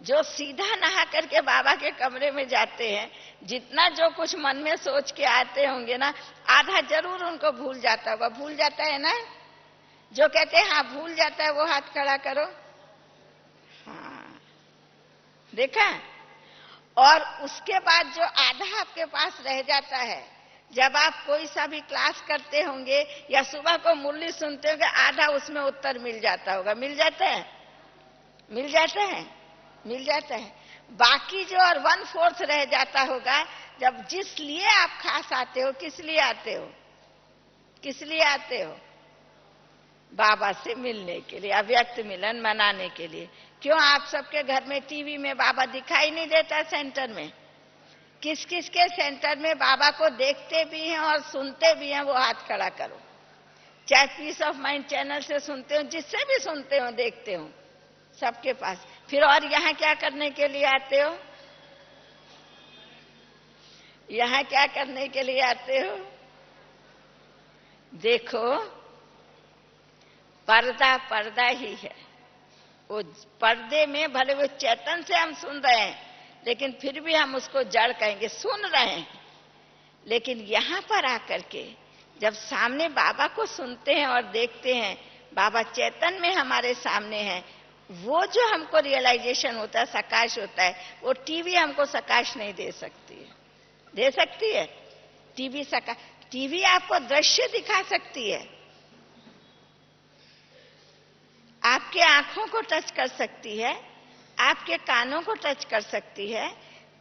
जो सीधा नहा करके बाबा के कमरे में जाते हैं, जितना जो कुछ मन में सोच के आते होंगे ना, आधा जरूर उनको भूल जाता होगा। भूल जाता है ना? जो कहते हैं हाँ भूल जाता है वो हाथ खड़ा करो। हाँ, देखा? और उसके बाद जो आधा आपके पास रह जाता है, जब आप कोई सा भी क्लास करते होंगे या सुबह को मुरली सुनते होंगे, आधा उसमें उत्तर मिल जाता होगा। मिल जाता है? मिल जाता है? मिल जाता है। बाकी जो और 1/4 रह जाता होगा, जब जिस लिए आप खास आते हो, किस लिए आते हो? किस लिए आते हो? बाबा से मिलने के लिए, अव्यक्त मिलन मनाने के लिए। क्यों आप सबके घर में टीवी में बाबा दिखाई नहीं देता? सेंटर में किस किस के सेंटर में बाबा को देखते भी हैं और सुनते भी हैं? वो हाथ खड़ा करो। चाहे पीस ऑफ माइंड चैनल से सुनते हो, जिससे भी सुनते हो देखते हो, सबके पास। फिर और यहाँ क्या करने के लिए आते हो? यहाँ क्या करने के लिए आते हो? देखो, पर्दा पर्दा ही है। वो पर्दे में भले वो चेतन से हम सुन रहे हैं, लेकिन फिर भी हम उसको जड़ कहेंगे, सुन रहे हैं। लेकिन यहाँ पर आकर के जब सामने बाबा को सुनते हैं और देखते हैं, बाबा चेतन में हमारे सामने हैं, वो जो हमको रियलाइजेशन होता है, सकाश होता है, वो टीवी हमको सकाश नहीं दे सकती है। दे सकती है? टीवी सकाश, टीवी आपको दृश्य दिखा सकती है, आपके आंखों को टच कर सकती है, आपके कानों को टच कर सकती है,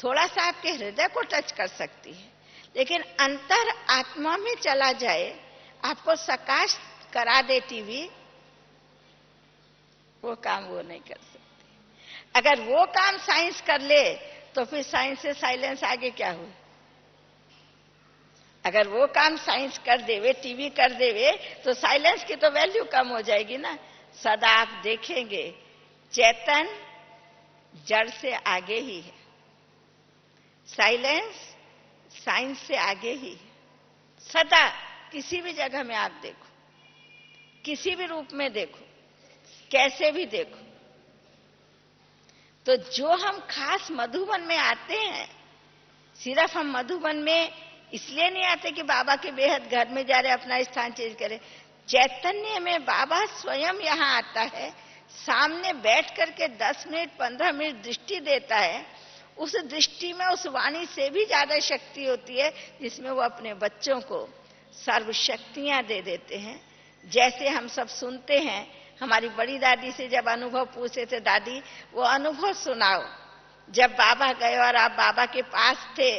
थोड़ा सा आपके हृदय को टच कर सकती है, लेकिन अंतर आत्मा में चला जाए, आपको सकाश करा दे टीवी, वो काम वो नहीं कर सकती। अगर वो काम साइंस कर ले तो फिर साइंस से साइलेंस आगे क्या हुआ? अगर वो काम साइंस कर देवे, टीवी कर देवे, तो साइलेंस की तो वैल्यू कम हो जाएगी ना। सदा आप देखेंगे चेतन जड़ से आगे ही है, साइलेंस साइंस से आगे ही है। सदा किसी भी जगह में आप देखो, किसी भी रूप में देखो, कैसे भी देखो, तो जो हम खास मधुबन में आते हैं, सिर्फ हम मधुबन में इसलिए नहीं आते कि बाबा के बेहद घर में जा रहे अपना स्थान चेंज करें। चैतन्य में बाबा स्वयं यहां आता है, सामने बैठ करके 10 मिनट 15 मिनट दृष्टि देता है। उस दृष्टि में उस वाणी से भी ज्यादा शक्ति होती है, जिसमें वो अपने बच्चों को सर्व शक्तियां दे देते हैं। जैसे हम सब सुनते हैं, हमारी बड़ी दादी से जब अनुभव पूछे थे, दादी वो अनुभव सुनाओ, जब बाबा गए और आप बाबा के पास थे,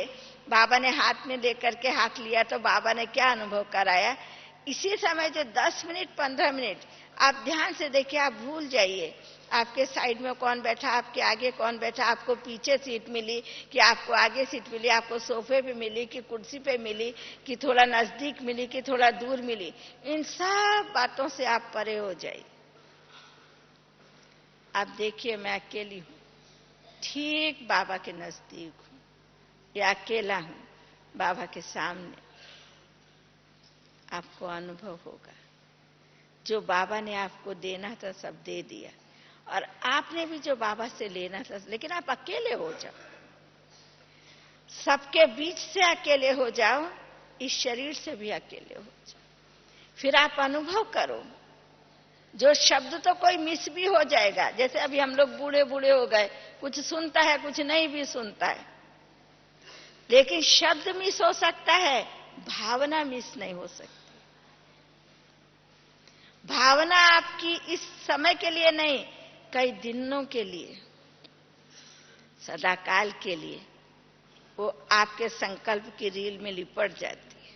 बाबा ने हाथ में लेकर के हाथ लिया तो बाबा ने क्या अनुभव कराया। इसी समय जो 10 मिनट 15 मिनट आप ध्यान से देखिए, आप भूल जाइए आपके साइड में कौन बैठा, आपके आगे कौन बैठा, आपको पीछे सीट मिली कि आपको आगे सीट मिली, आपको सोफे पे मिली कि कुर्सी पे मिली, कि थोड़ा नजदीक मिली कि थोड़ा दूर मिली। इन सब बातों से आप परे हो जाइए। आप देखिए, मैं अकेली हूं, ठीक बाबा के नजदीक हूं, या अकेला हूं बाबा के सामने। आपको अनुभव होगा जो बाबा ने आपको देना था सब दे दिया, और आपने भी जो बाबा से लेना था, लेकिन आप अकेले हो जाओ, सबके बीच से अकेले हो जाओ, इस शरीर से भी अकेले हो जाओ। फिर आप अनुभव करो, जो शब्द तो कोई मिस भी हो जाएगा, जैसे अभी हम लोग बूढ़े बूढ़े हो गए, कुछ सुनता है कुछ नहीं भी सुनता है, लेकिन शब्द मिस हो सकता है, भावना मिस नहीं हो सकती। भावना आपकी इस समय के लिए नहीं, कई दिनों के लिए, सदाकाल के लिए वो आपके संकल्प की रील में लिपट जाती है।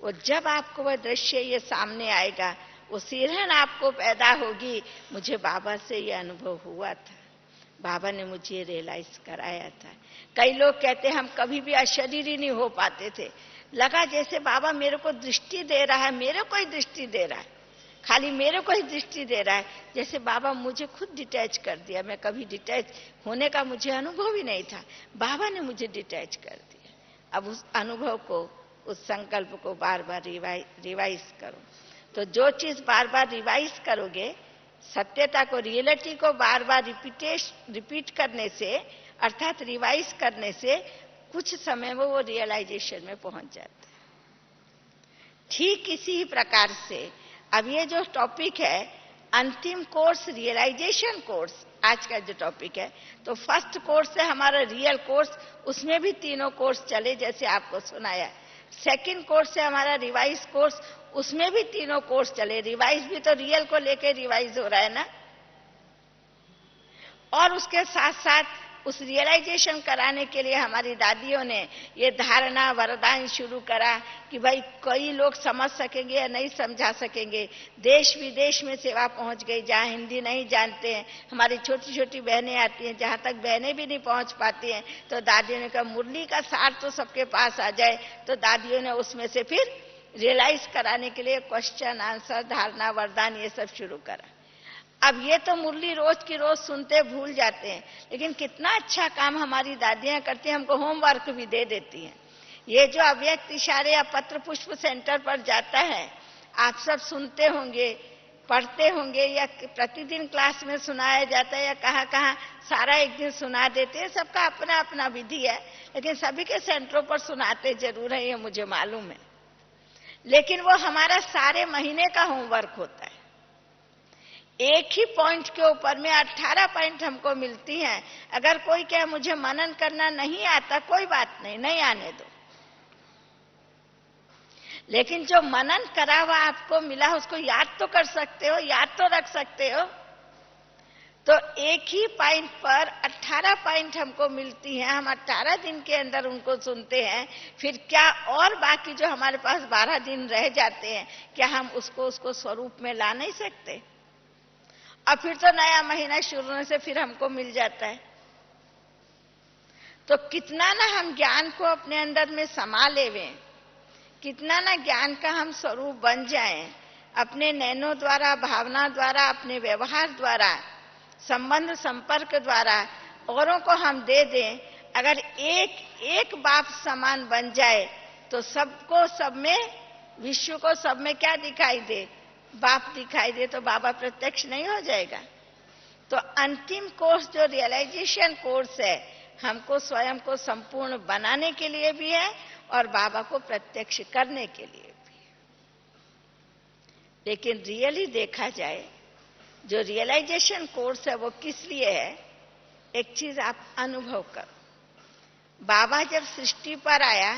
वो जब आपको वह दृश्य ये सामने आएगा, वो सिरहन आपको पैदा होगी, मुझे बाबा से ये अनुभव हुआ था, बाबा ने मुझे रियलाइज कराया था। कई लोग कहते हम कभी भी अशरीरी नहीं हो पाते थे, लगा जैसे बाबा मेरे को दृष्टि दे रहा है, मेरे को ही दृष्टि दे रहा है, खाली मेरे को ही दृष्टि दे रहा है, जैसे बाबा मुझे खुद डिटैच कर दिया। मैं कभी डिटैच होने का मुझे अनुभव ही नहीं था, बाबा ने मुझे डिटैच कर दिया। अब उस अनुभव को, उस संकल्प को बार बार रिवाइज करो। तो जो चीज बार बार रिवाइज करोगे, सत्यता को, रियलिटी को बार बार रिपीट करने से, अर्थात रिवाइज करने से, कुछ समय में वो रियलाइजेशन में पहुंच जाता है। ठीक इसी ही प्रकार से अब ये जो टॉपिक है, अंतिम कोर्स रियलाइजेशन कोर्स, आज का जो टॉपिक है, तो फर्स्ट कोर्स है हमारा रियल कोर्स, उसमें भी तीनों कोर्स चले जैसे आपको सुनाया। सेकंड कोर्स है हमारा रिवाइज कोर्स, उसमें भी तीनों कोर्स चले। रिवाइज भी तो रियल को लेकर रिवाइज हो रहा है ना, और उसके साथ साथ उस रियलाइजेशन कराने के लिए हमारी दादियों ने ये धारणा वरदान शुरू करा कि भाई कई लोग समझ सकेंगे या नहीं समझा सकेंगे। देश विदेश में सेवा पहुंच गई, जहां हिंदी नहीं जानते हैं, हमारी छोटी छोटी बहनें आती हैं, जहां तक बहनें भी नहीं पहुंच पाती हैं, तो दादियों ने कहा मुरली का सार तो सबके पास आ जाए। तो दादियों ने उसमें से फिर रियलाइज कराने के लिए क्वेश्चन आंसर, धारणा वरदान, ये सब शुरू करा। अब ये तो मुरली रोज की रोज सुनते भूल जाते हैं, लेकिन कितना अच्छा काम हमारी दादियां करती हैं, हमको होमवर्क भी दे देती हैं। ये जो अव्यक्त इशारे या पत्र पुष्प सेंटर पर जाता है, आप सब सुनते होंगे, पढ़ते होंगे, या प्रतिदिन क्लास में सुनाया जाता है, या कहाँ कहाँ सारा एक दिन सुना देते हैं। सबका अपना अपना विधि है, लेकिन सभी के सेंटरों पर सुनाते जरूर है, ये मुझे मालूम है। लेकिन वो हमारा सारे महीने का होमवर्क होता है। एक ही पॉइंट के ऊपर में 18 पॉइंट हमको मिलती हैं। अगर कोई कहे मुझे मनन करना नहीं आता, कोई बात नहीं, नहीं आने दो, लेकिन जो मनन करा हुआ आपको मिला उसको याद तो कर सकते हो, याद तो रख सकते हो। तो एक ही पॉइंट पर 18 पॉइंट हमको मिलती हैं, हम 18 दिन के अंदर उनको सुनते हैं, फिर क्या और बाकी जो हमारे पास 12 दिन रह जाते हैं, क्या हम उसको स्वरूप में ला नहीं सकते? और फिर तो नया महीना शुरू होने से फिर हमको मिल जाता है। तो कितना ना हम ज्ञान को अपने अंदर में समा लेवें, कितना ना ज्ञान का हम स्वरूप बन जाएं, अपने नैनों द्वारा, भावना द्वारा, अपने व्यवहार द्वारा, संबंध संपर्क द्वारा औरों को हम दे दें। अगर एक एक बाप समान बन जाए तो सबको सब में, विश्व को सब में क्या दिखाई दे? बाप दिखाई दे। तो बाबा प्रत्यक्ष नहीं हो जाएगा? तो अंतिम कोर्स जो रियलाइजेशन कोर्स है, हमको स्वयं को संपूर्ण बनाने के लिए भी है और बाबा को प्रत्यक्ष करने के लिए भी। लेकिन रियली देखा जाए, जो रियलाइजेशन कोर्स है वो किस लिए है? एक चीज आप अनुभव करो। बाबा जब सृष्टि पर आया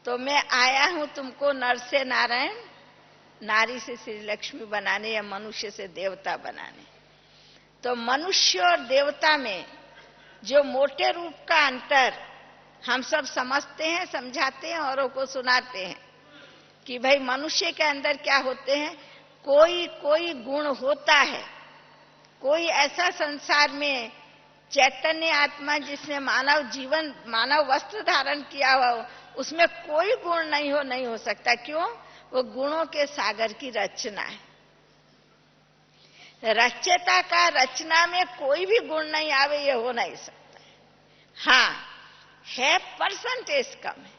तो मैं आया हूं तुमको नर से नारायण, नारी से श्री लक्ष्मी बनाने, या मनुष्य से देवता बनाने। तो मनुष्य और देवता में जो मोटे रूप का अंतर हम सब समझते हैं, समझाते हैं, औरों को सुनाते हैं कि भाई मनुष्य के अंदर क्या होते हैं, कोई कोई गुण होता है। कोई ऐसा संसार में चैतन्य आत्मा जिसने मानव जीवन, मानव वस्त्र धारण किया हुआ हो, उसमें कोई गुण नहीं हो सकता। क्यों? वो गुणों के सागर की रचना है। रचयिता का रचना में कोई भी गुण नहीं आवे, ये हो नहीं सकता। हाँ है, परसेंटेज कम है।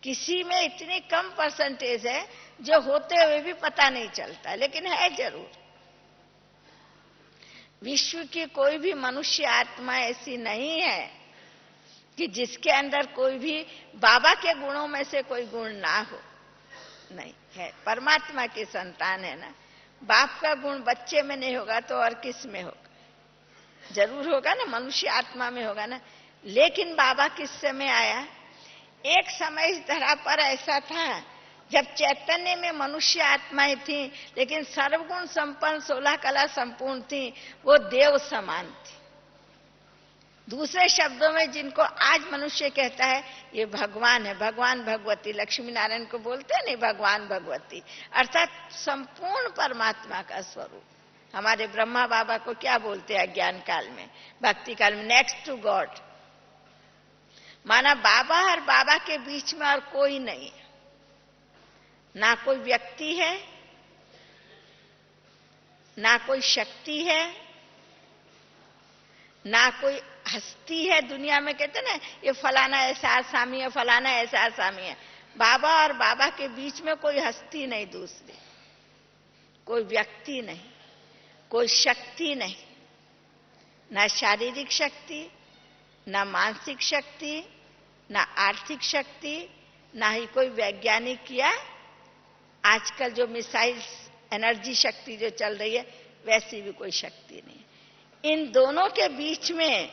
किसी में इतनी कम परसेंटेज है जो होते हुए भी पता नहीं चलता, लेकिन है जरूर। विश्व की कोई भी मनुष्य आत्मा ऐसी नहीं है कि जिसके अंदर कोई भी बाबा के गुणों में से कोई गुण ना हो। नहीं है, परमात्मा की संतान है ना। बाप का गुण बच्चे में नहीं होगा तो और किस में होगा? जरूर होगा ना, मनुष्य आत्मा में होगा ना। लेकिन बाबा किस समय आया? एक समय इस धरा पर ऐसा था जब चैतन्य में मनुष्य आत्माएं थी, लेकिन सर्वगुण संपन्न, 16 कला संपूर्ण थी, वो देव समान थी। दूसरे शब्दों में जिनको आज मनुष्य कहता है ये भगवान है, भगवान भगवती, लक्ष्मी नारायण को बोलते हैं नहीं, भगवान भगवती, अर्थात संपूर्ण परमात्मा का स्वरूप। हमारे ब्रह्मा बाबा को क्या बोलते हैं अज्ञान काल में, भक्ति काल में? Next to God. माना बाबा और बाबा के बीच में और कोई नहीं है। ना कोई व्यक्ति है, ना कोई शक्ति है, ना कोई हस्ती है। दुनिया में कहते ना ये फलाना ऐसा आसामी है, फलाना ऐसा आसामी है। बाबा और बाबा के बीच में कोई हस्ती नहीं दूसरी, कोई व्यक्ति नहीं, कोई शक्ति नहीं, ना शारीरिक शक्ति, ना मानसिक शक्ति, ना आर्थिक शक्ति, ना ही कोई वैज्ञानिक या आजकल जो मिसाइल्स एनर्जी शक्ति जो चल रही है वैसी भी कोई शक्ति नहीं। इन दोनों के बीच में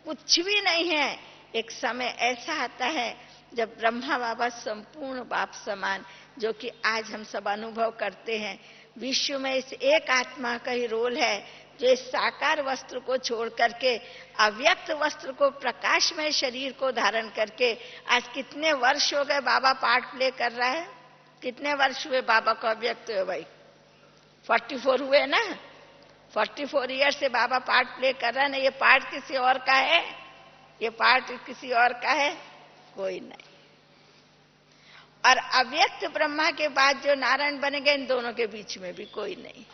कुछ भी नहीं है। एक समय ऐसा आता है जब ब्रह्मा बाबा संपूर्ण बाप समान, जो कि आज हम सब अनुभव करते हैं, विश्व में इस एक आत्मा का ही रोल है जो इस साकार वस्त्र को छोड़ करके अव्यक्त वस्त्र को, प्रकाशमय शरीर को धारण करके, आज कितने वर्ष हो गए बाबा पार्ट प्ले कर रहा है? कितने वर्ष हुए बाबा को अव्यक्त हुए भाई? 44 हुए ना। 44 ईयर से बाबा पार्ट प्ले कर रहा है ना। ये पार्ट किसी और का है? ये पार्ट किसी और का है? कोई नहीं। और अव्यक्त ब्रह्मा के बाद जो नारायण बनेंगे, इन दोनों के बीच में भी कोई नहीं।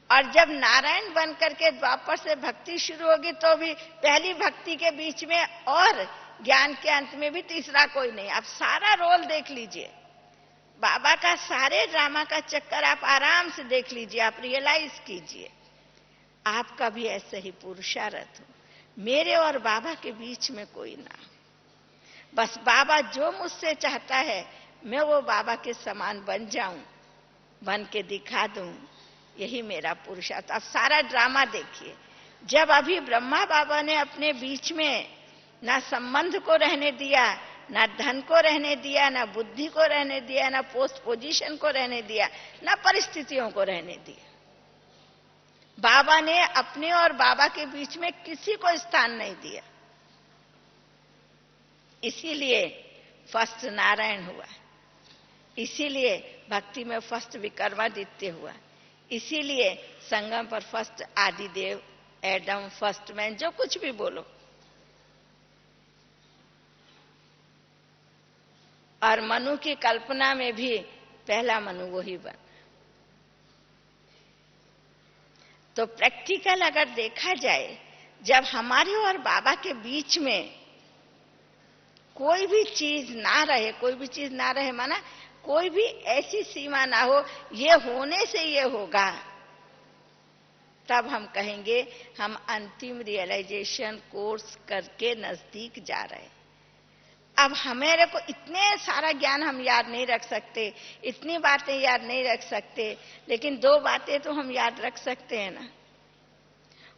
और जब नारायण बन करके द्वापर से भक्ति शुरू होगी तो भी पहली भक्ति के बीच में और ज्ञान के अंत में भी तीसरा कोई नहीं। आप सारा रोल देख लीजिए, बाबा का सारे ड्रामा का चक्कर आप आराम से देख लीजिए, आप रियलाइज कीजिए। आपका भी ऐसे ही पुरुषार्थ हो, मेरे और बाबा के बीच में कोई ना। बस बाबा जो मुझसे चाहता है मैं वो बाबा के समान बन जाऊं, बन के दिखा दूं, यही मेरा पुरुषार्थ। अब सारा ड्रामा देखिए। जब अभी ब्रह्मा बाबा ने अपने बीच में ना संबंध को रहने दिया, ना धन को रहने दिया, ना बुद्धि को रहने दिया, ना पोस्ट पोजीशन को रहने दिया, ना परिस्थितियों को रहने दिया, बाबा ने अपने और बाबा के बीच में किसी को स्थान नहीं दिया। इसीलिए फर्स्ट नारायण हुआ, इसीलिए भक्ति में फर्स्ट विक्रमादित्य हुआ, इसीलिए संगम पर फर्स्ट आदिदेव, एडम, फर्स्ट मैन, जो कुछ भी बोलो। और मनु की कल्पना में भी पहला मनु वही बन। तो प्रैक्टिकल अगर देखा जाए, जब हमारे और बाबा के बीच में कोई भी चीज ना रहे, कोई भी चीज ना रहे माना कोई भी ऐसी सीमा ना हो, ये होने से ये होगा, तब हम कहेंगे हम अंतिम रियलाइजेशन कोर्स करके नजदीक जा रहे हैं। अब हमारे को इतने सारा ज्ञान हम याद नहीं रख सकते, इतनी बातें याद नहीं रख सकते, लेकिन 2 बातें तो हम याद रख सकते हैं ना।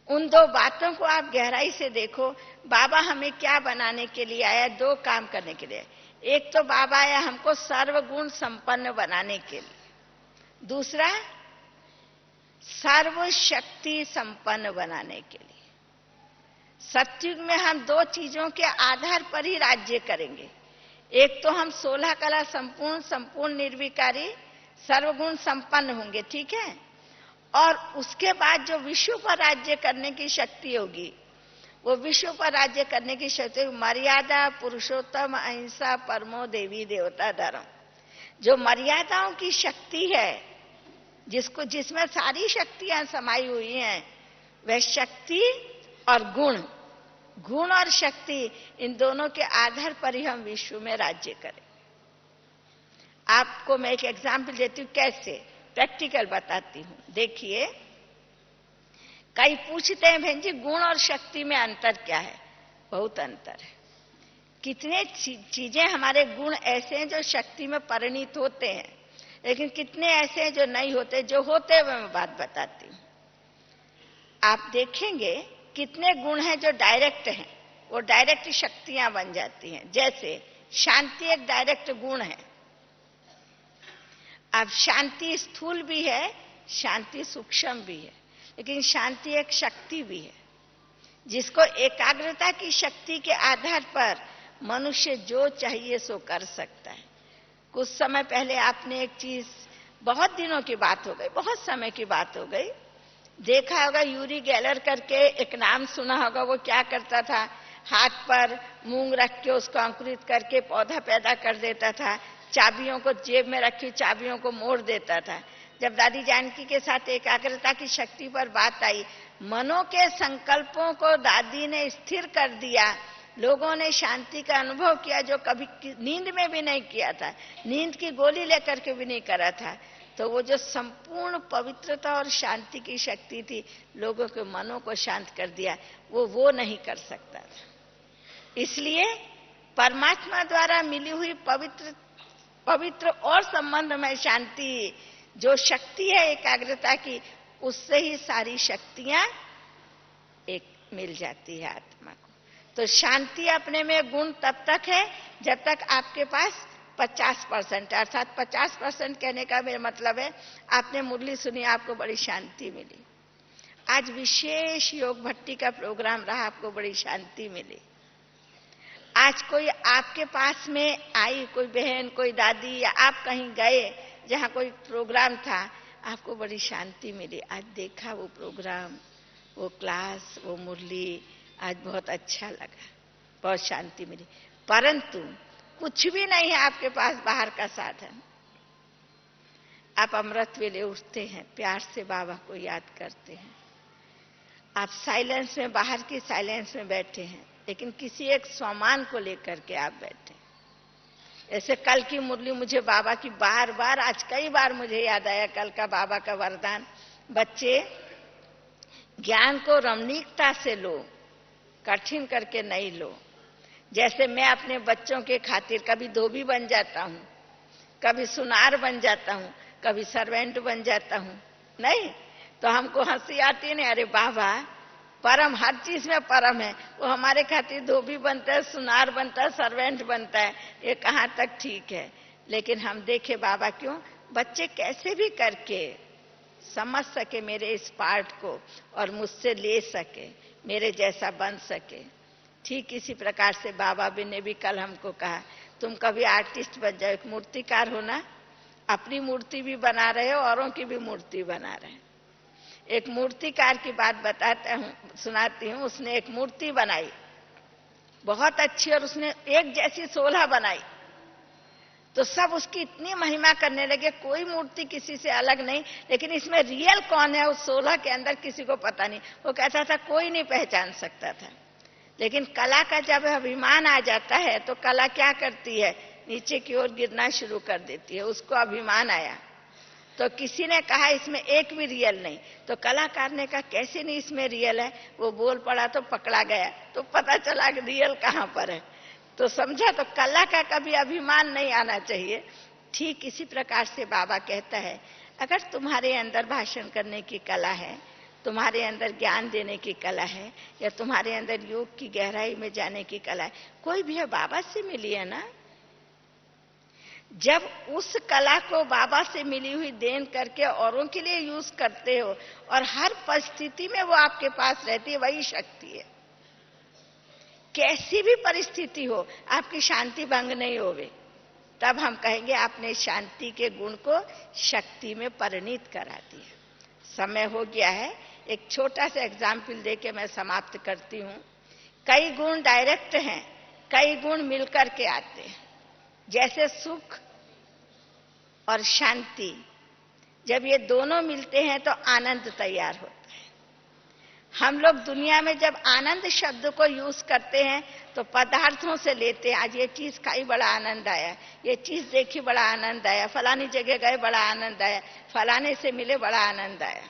उन 2 बातों को आप गहराई से देखो। बाबा हमें क्या बनाने के लिए आया? 2 काम करने के लिए। एक तो बाबा आया हमको सर्वगुण संपन्न बनाने के लिए, दूसरा सर्वशक्ति संपन्न बनाने के लिए। सतयुग में हम 2 चीजों के आधार पर ही राज्य करेंगे। एक तो हम 16 कला संपूर्ण निर्विकारी सर्वगुण संपन्न होंगे, ठीक है, और उसके बाद जो विश्व पर राज्य करने की शक्ति होगी, वो विश्व पर राज्य करने की शक्ति मर्यादा पुरुषोत्तम अहिंसा परमो देवी देवता धर्म। जो मर्यादाओं की शक्ति है, जिसमें सारी शक्तियां समाई हुई हैं, वह शक्ति और गुण और शक्ति, इन दोनों के आधार पर ही हम विश्व में राज्य करें। आपको मैं एक एग्जाम्पल देती हूं, कैसे प्रैक्टिकल बताती हूं। देखिए, कई पूछते हैं बहन जी गुण और शक्ति में अंतर क्या है? बहुत अंतर है। कितने चीजें हमारे गुण ऐसे हैं जो शक्ति में परिणित होते हैं, लेकिन कितने ऐसे हैं जो नहीं होते। जो होते हैं मैं बात बताती हूं। आप देखेंगे कितने गुण हैं जो डायरेक्ट हैं, वो डायरेक्ट शक्तियां बन जाती हैं। जैसे शांति एक डायरेक्ट गुण है। अब शांति स्थूल भी है, शांति सूक्ष्म भी है, लेकिन शांति एक शक्ति भी है, जिसको एकाग्रता की शक्ति के आधार पर मनुष्य जो चाहिए सो कर सकता है। कुछ समय पहले आपने एक चीज, बहुत दिनों की बात हो गई, बहुत समय की बात हो गई, देखा होगा यूरी गैलर करके एक नाम सुना होगा। वो क्या करता था? हाथ पर मूंग रख के उसको अंकुरित करके पौधा पैदा कर देता था। चाबियों को जेब में रखी चाबियों को मोड़ देता था। जब दादी जानकी के साथ एकाग्रता की शक्ति पर बात आई, मनों के संकल्पों को दादी ने स्थिर कर दिया। लोगों ने शांति का अनुभव किया जो कभी नींद में भी नहीं किया था, नींद की गोली लेकर के भी नहीं करा था। तो वो जो संपूर्ण पवित्रता और शांति की शक्ति थी, लोगों के मनों को शांत कर दिया, वो नहीं कर सकता था। इसलिए परमात्मा द्वारा मिली हुई पवित्र और संबंध में शांति, जो शक्ति है एकाग्रता की, उससे ही सारी शक्तियां एक मिल जाती है आत्मा को। तो शांति अपने में गुण तब तक है जब तक आपके पास 50%, अर्थात 50% कहने का मेरा मतलब है, आपने मुरली सुनी, आपको बड़ी शांति मिली। आज विशेष योग भट्टी का प्रोग्राम रहा, आपको बड़ी शांति मिली। आज कोई आपके पास में आई, कोई बहन, कोई दादी, या आप कहीं गए जहां कोई प्रोग्राम था, आपको बड़ी शांति मिली। आज देखा वो प्रोग्राम, वो क्लास, वो मुरली, आज बहुत अच्छा लगा, बहुत शांति मिली। परंतु कुछ भी नहीं है आपके पास बाहर का साधन। आप अमृत वेले उठते हैं, प्यार से बाबा को याद करते हैं। आप साइलेंस में, बाहर की साइलेंस में बैठे हैं, लेकिन किसी एक स्वमान को लेकर के आप बैठे। ऐसे कल की मुरली मुझे बाबा की बार बार, आज कई बार मुझे याद आया कल का बाबा का वरदान। बच्चे, ज्ञान को रमणीकता से लो, कठिन करके नहीं लो। जैसे मैं अपने बच्चों के खातिर कभी धोबी बन जाता हूं, कभी सुनार बन जाता हूं, कभी सर्वेंट बन जाता हूं, नहीं तो हमको हंसी आती नहीं, अरे बाबा परम, हर चीज में परम है, वो हमारे खातिर धोबी बनता है, सुनार बनता है, सर्वेंट बनता है, ये कहाँ तक ठीक है। लेकिन हम देखे बाबा क्यों, बच्चे कैसे भी करके समझ सके मेरे इस पार्ट को और मुझसे ले सके, मेरे जैसा बन सके। ठीक इसी प्रकार से बाबा भी ने भी कल हमको कहा, तुम कभी आर्टिस्ट बन जाओ, एक मूर्तिकार हो ना, अपनी मूर्ति भी बना रहे हो, औरों की भी मूर्ति बना रहे हैं। एक मूर्तिकार की बात बताता हूँ, सुनाती हूँ। उसने एक मूर्ति बनाई बहुत अच्छी, और उसने एक जैसी 16 बनाई, तो सब उसकी इतनी महिमा करने लगे, कोई मूर्ति किसी से अलग नहीं, लेकिन इसमें रियल कौन है उस 16 के अंदर किसी को पता नहीं। वो कहता था कोई नहीं पहचान सकता था। लेकिन कला का जब अभिमान आ जाता है तो कला क्या करती है, नीचे की ओर गिरना शुरू कर देती है। उसको अभिमान आया तो किसी ने कहा इसमें एक भी रियल नहीं, तो कलाकार ने कहा कैसे नहीं इसमें रियल है। वो बोल पड़ा तो पकड़ा गया, तो पता चला कि रियल कहां पर है। तो समझा, तो कला का कभी अभिमान नहीं आना चाहिए। ठीक इसी प्रकार से बाबा कहता है, अगर तुम्हारे अंदर भाषण करने की कला है, तुम्हारे अंदर ज्ञान देने की कला है, या तुम्हारे अंदर योग की गहराई में जाने की कला है, कोई भी है बाबा से मिली है ना। जब उस कला को बाबा से मिली हुई देन करके औरों के लिए यूज करते हो और हर परिस्थिति में वो आपके पास रहती है, वही शक्ति है। कैसी भी परिस्थिति हो, आपकी शांति भंग नहीं होवे, तब हम कहेंगे आपने शांति के गुण को शक्ति में परिणित करा दिया। समय हो गया है, एक छोटा सा एग्जाम्पल देके मैं समाप्त करती हूं। कई गुण डायरेक्ट हैं, कई गुण मिलकर के आते हैं। जैसे सुख और शांति, जब ये दोनों मिलते हैं तो आनंद तैयार होता है। हम लोग दुनिया में जब आनंद शब्द को यूज करते हैं तो पदार्थों से लेते हैं। आज ये चीज खाई बड़ा आनंद आया, ये चीज देखी बड़ा आनंद आया, फलानी जगह गए बड़ा आनंद आया, फलाने से मिले बड़ा आनंद आया।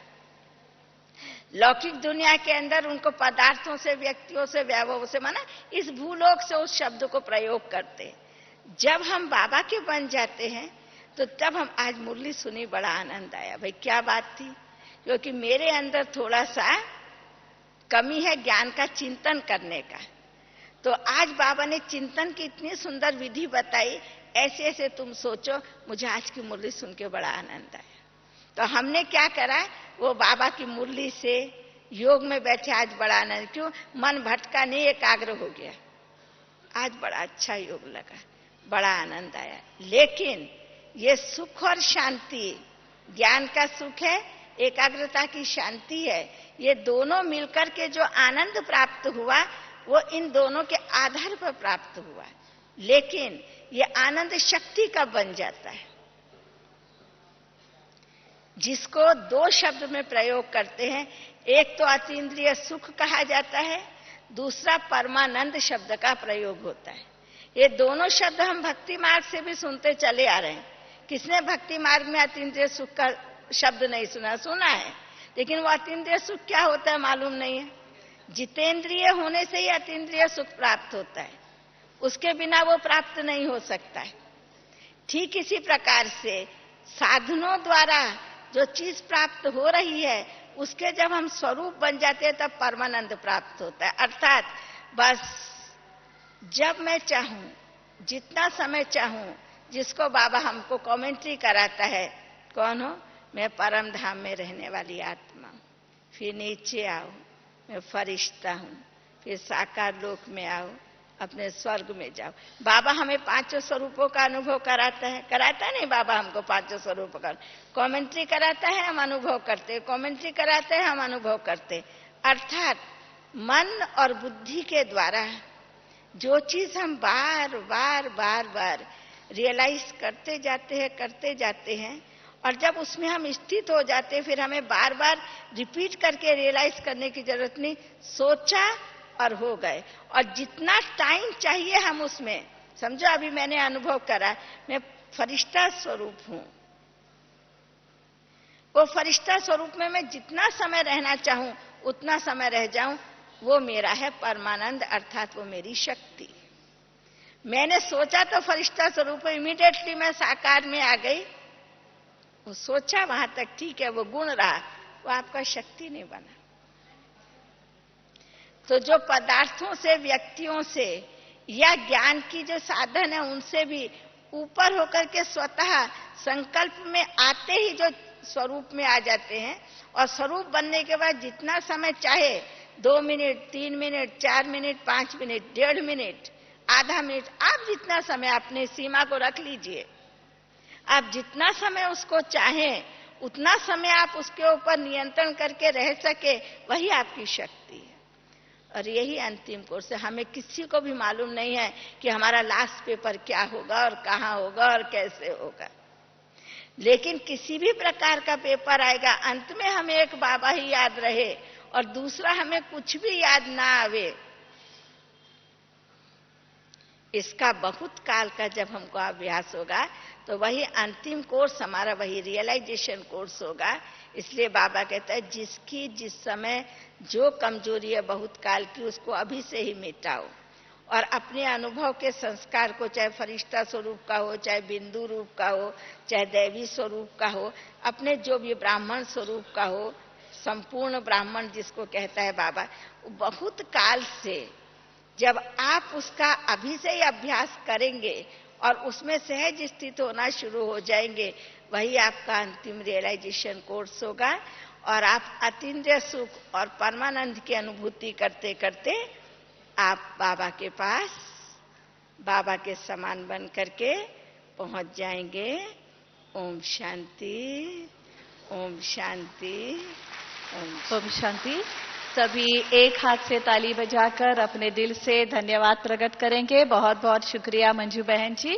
लौकिक दुनिया के अंदर उनको पदार्थों से, व्यक्तियों से, वैभव से, माना इस भूलोक से उस शब्द को प्रयोग करते हैं। जब हम बाबा के बन जाते हैं तो तब हम, आज मुरली सुनी बड़ा आनंद आया। भाई क्या बात थी, क्योंकि मेरे अंदर थोड़ा सा कमी है ज्ञान का चिंतन करने का। तो आज बाबा ने चिंतन की इतनी सुंदर विधि बताई, ऐसे ऐसे तुम सोचो। मुझे आज की मुरली सुन के बड़ा आनंद आया। तो हमने क्या करा, वो बाबा की मुरली से योग में बैठे, आज बड़ा आनंद, क्यों मन भटका नहीं, एकाग्र हो गया। आज बड़ा अच्छा योग लगा, बड़ा आनंद आया। लेकिन ये सुख और शांति, ज्ञान का सुख है, एकाग्रता की शांति है, ये दोनों मिलकर के जो आनंद प्राप्त हुआ वो इन दोनों के आधार पर प्राप्त हुआ। लेकिन ये आनंद शक्ति का बन जाता है, जिसको दो शब्द में प्रयोग करते हैं। एक तो अतीन्द्रिय सुख कहा जाता है, दूसरा परमानंद शब्द का प्रयोग होता है। ये दोनों शब्द हम भक्ति मार्ग से भी सुनते चले आ रहे हैं। किसने भक्ति मार्ग में अतीन्द्रिय सुख का शब्द नहीं सुना? सुना है, लेकिन वो अतीन्द्रिय सुख क्या होता है मालूम नहीं है। जितेंद्रिय होने से ही अतीन्द्रिय सुख प्राप्त होता है, उसके बिना वो प्राप्त नहीं हो सकता है। ठीक इसी प्रकार से साधनों द्वारा जो चीज प्राप्त हो रही है, उसके जब हम स्वरूप बन जाते हैं तब परमानंद प्राप्त होता है। अर्थात बस जब मैं चाहूं, जितना समय चाहूं, जिसको बाबा हमको कमेंट्री कराता है, कौन हो? मैं परम धाम में रहने वाली आत्मा हूं, फिर नीचे आओ मैं फरिश्ता हूं, फिर साकार लोक में आओ, अपने स्वर्ग में जाओ। बाबा हमें पांचों स्वरूपों का अनुभव कराता है, कराता नहीं बाबा हमको पांचों स्वरूप का? कमेंट्री कराता है, हम अनुभव करते, कमेंट्री कराते हैं, हम अनुभव करते। अर्थात मन और बुद्धि के द्वारा जो चीज हम बार बार बार बार रियलाइज करते जाते हैं, और जब उसमें हम स्थित हो जाते हैं, फिर हमें बार बार रिपीट करके रियलाइज करने की जरूरत नहीं। सोचा और हो गए, और जितना टाइम चाहिए हम उसमें, समझो अभी मैंने अनुभव करा मैं फरिश्ता स्वरूप हूं, वो फरिश्ता स्वरूप में मैं जितना समय रहना चाहूं उतना समय रह जाऊं, वो मेरा है परमानंद, अर्थात वो मेरी शक्ति। मैंने सोचा तो फरिश्ता स्वरूप, इमीडिएटली मैं साकार में आ गई। वो सोचा वहां तक ठीक है, वो गुण रहा, वो आपका शक्ति नहीं बना। तो जो पदार्थों से, व्यक्तियों से या ज्ञान की जो साधन है उनसे भी ऊपर होकर के स्वतः संकल्प में आते ही जो स्वरूप में आ जाते हैं। और स्वरूप बनने के बाद जितना समय चाहे, 2 minute, 3 minute, 4 minute, 5 minute, 1.5 minute, आधा मिनट, आप जितना समय अपने सीमा को रख लीजिए। आप जितना समय उसको चाहें उतना समय आप उसके ऊपर नियंत्रण करके रह सके, वही आपकी शक्ति है। और यही अंतिम कोर्स है। हमें किसी को भी मालूम नहीं है कि हमारा लास्ट पेपर क्या होगा और कहाँ होगा और कैसे होगा, लेकिन किसी भी प्रकार का पेपर आएगा, अंत में हमें एक बाबा ही याद रहे और दूसरा हमें कुछ भी याद ना आवे। इसका बहुत काल का जब हमको अभ्यास होगा तो वही अंतिम कोर्स हमारा वही रियलाइजेशन कोर्स होगा। इसलिए बाबा कहता है जिसकी जिस समय जो कमजोरी है बहुत काल की, उसको अभी से ही मिटाओ और अपने अनुभव के संस्कार को, चाहे फरिश्ता स्वरूप का हो, चाहे बिंदु रूप का हो, चाहे दैवी स्वरूप का हो, अपने जो भी ब्राह्मण स्वरूप का हो, संपूर्ण ब्राह्मण जिसको कहता है बाबा, बहुत काल से जब आप उसका अभी से ही अभ्यास करेंगे और उसमें सहज स्थित होना शुरू हो जाएंगे, वही आपका अंतिम रियलाइजेशन कोर्स होगा। और आप अतीन्द्रिय सुख और परमानंद की अनुभूति करते करते आप बाबा के पास, बाबा के समान बन करके पहुंच जाएंगे। ओम शांति, ओम शांति, ओम शांति। सभी एक हाथ से ताली बजाकर अपने दिल से धन्यवाद प्रकट करेंगे। बहुत बहुत शुक्रिया मंजू बहन जी।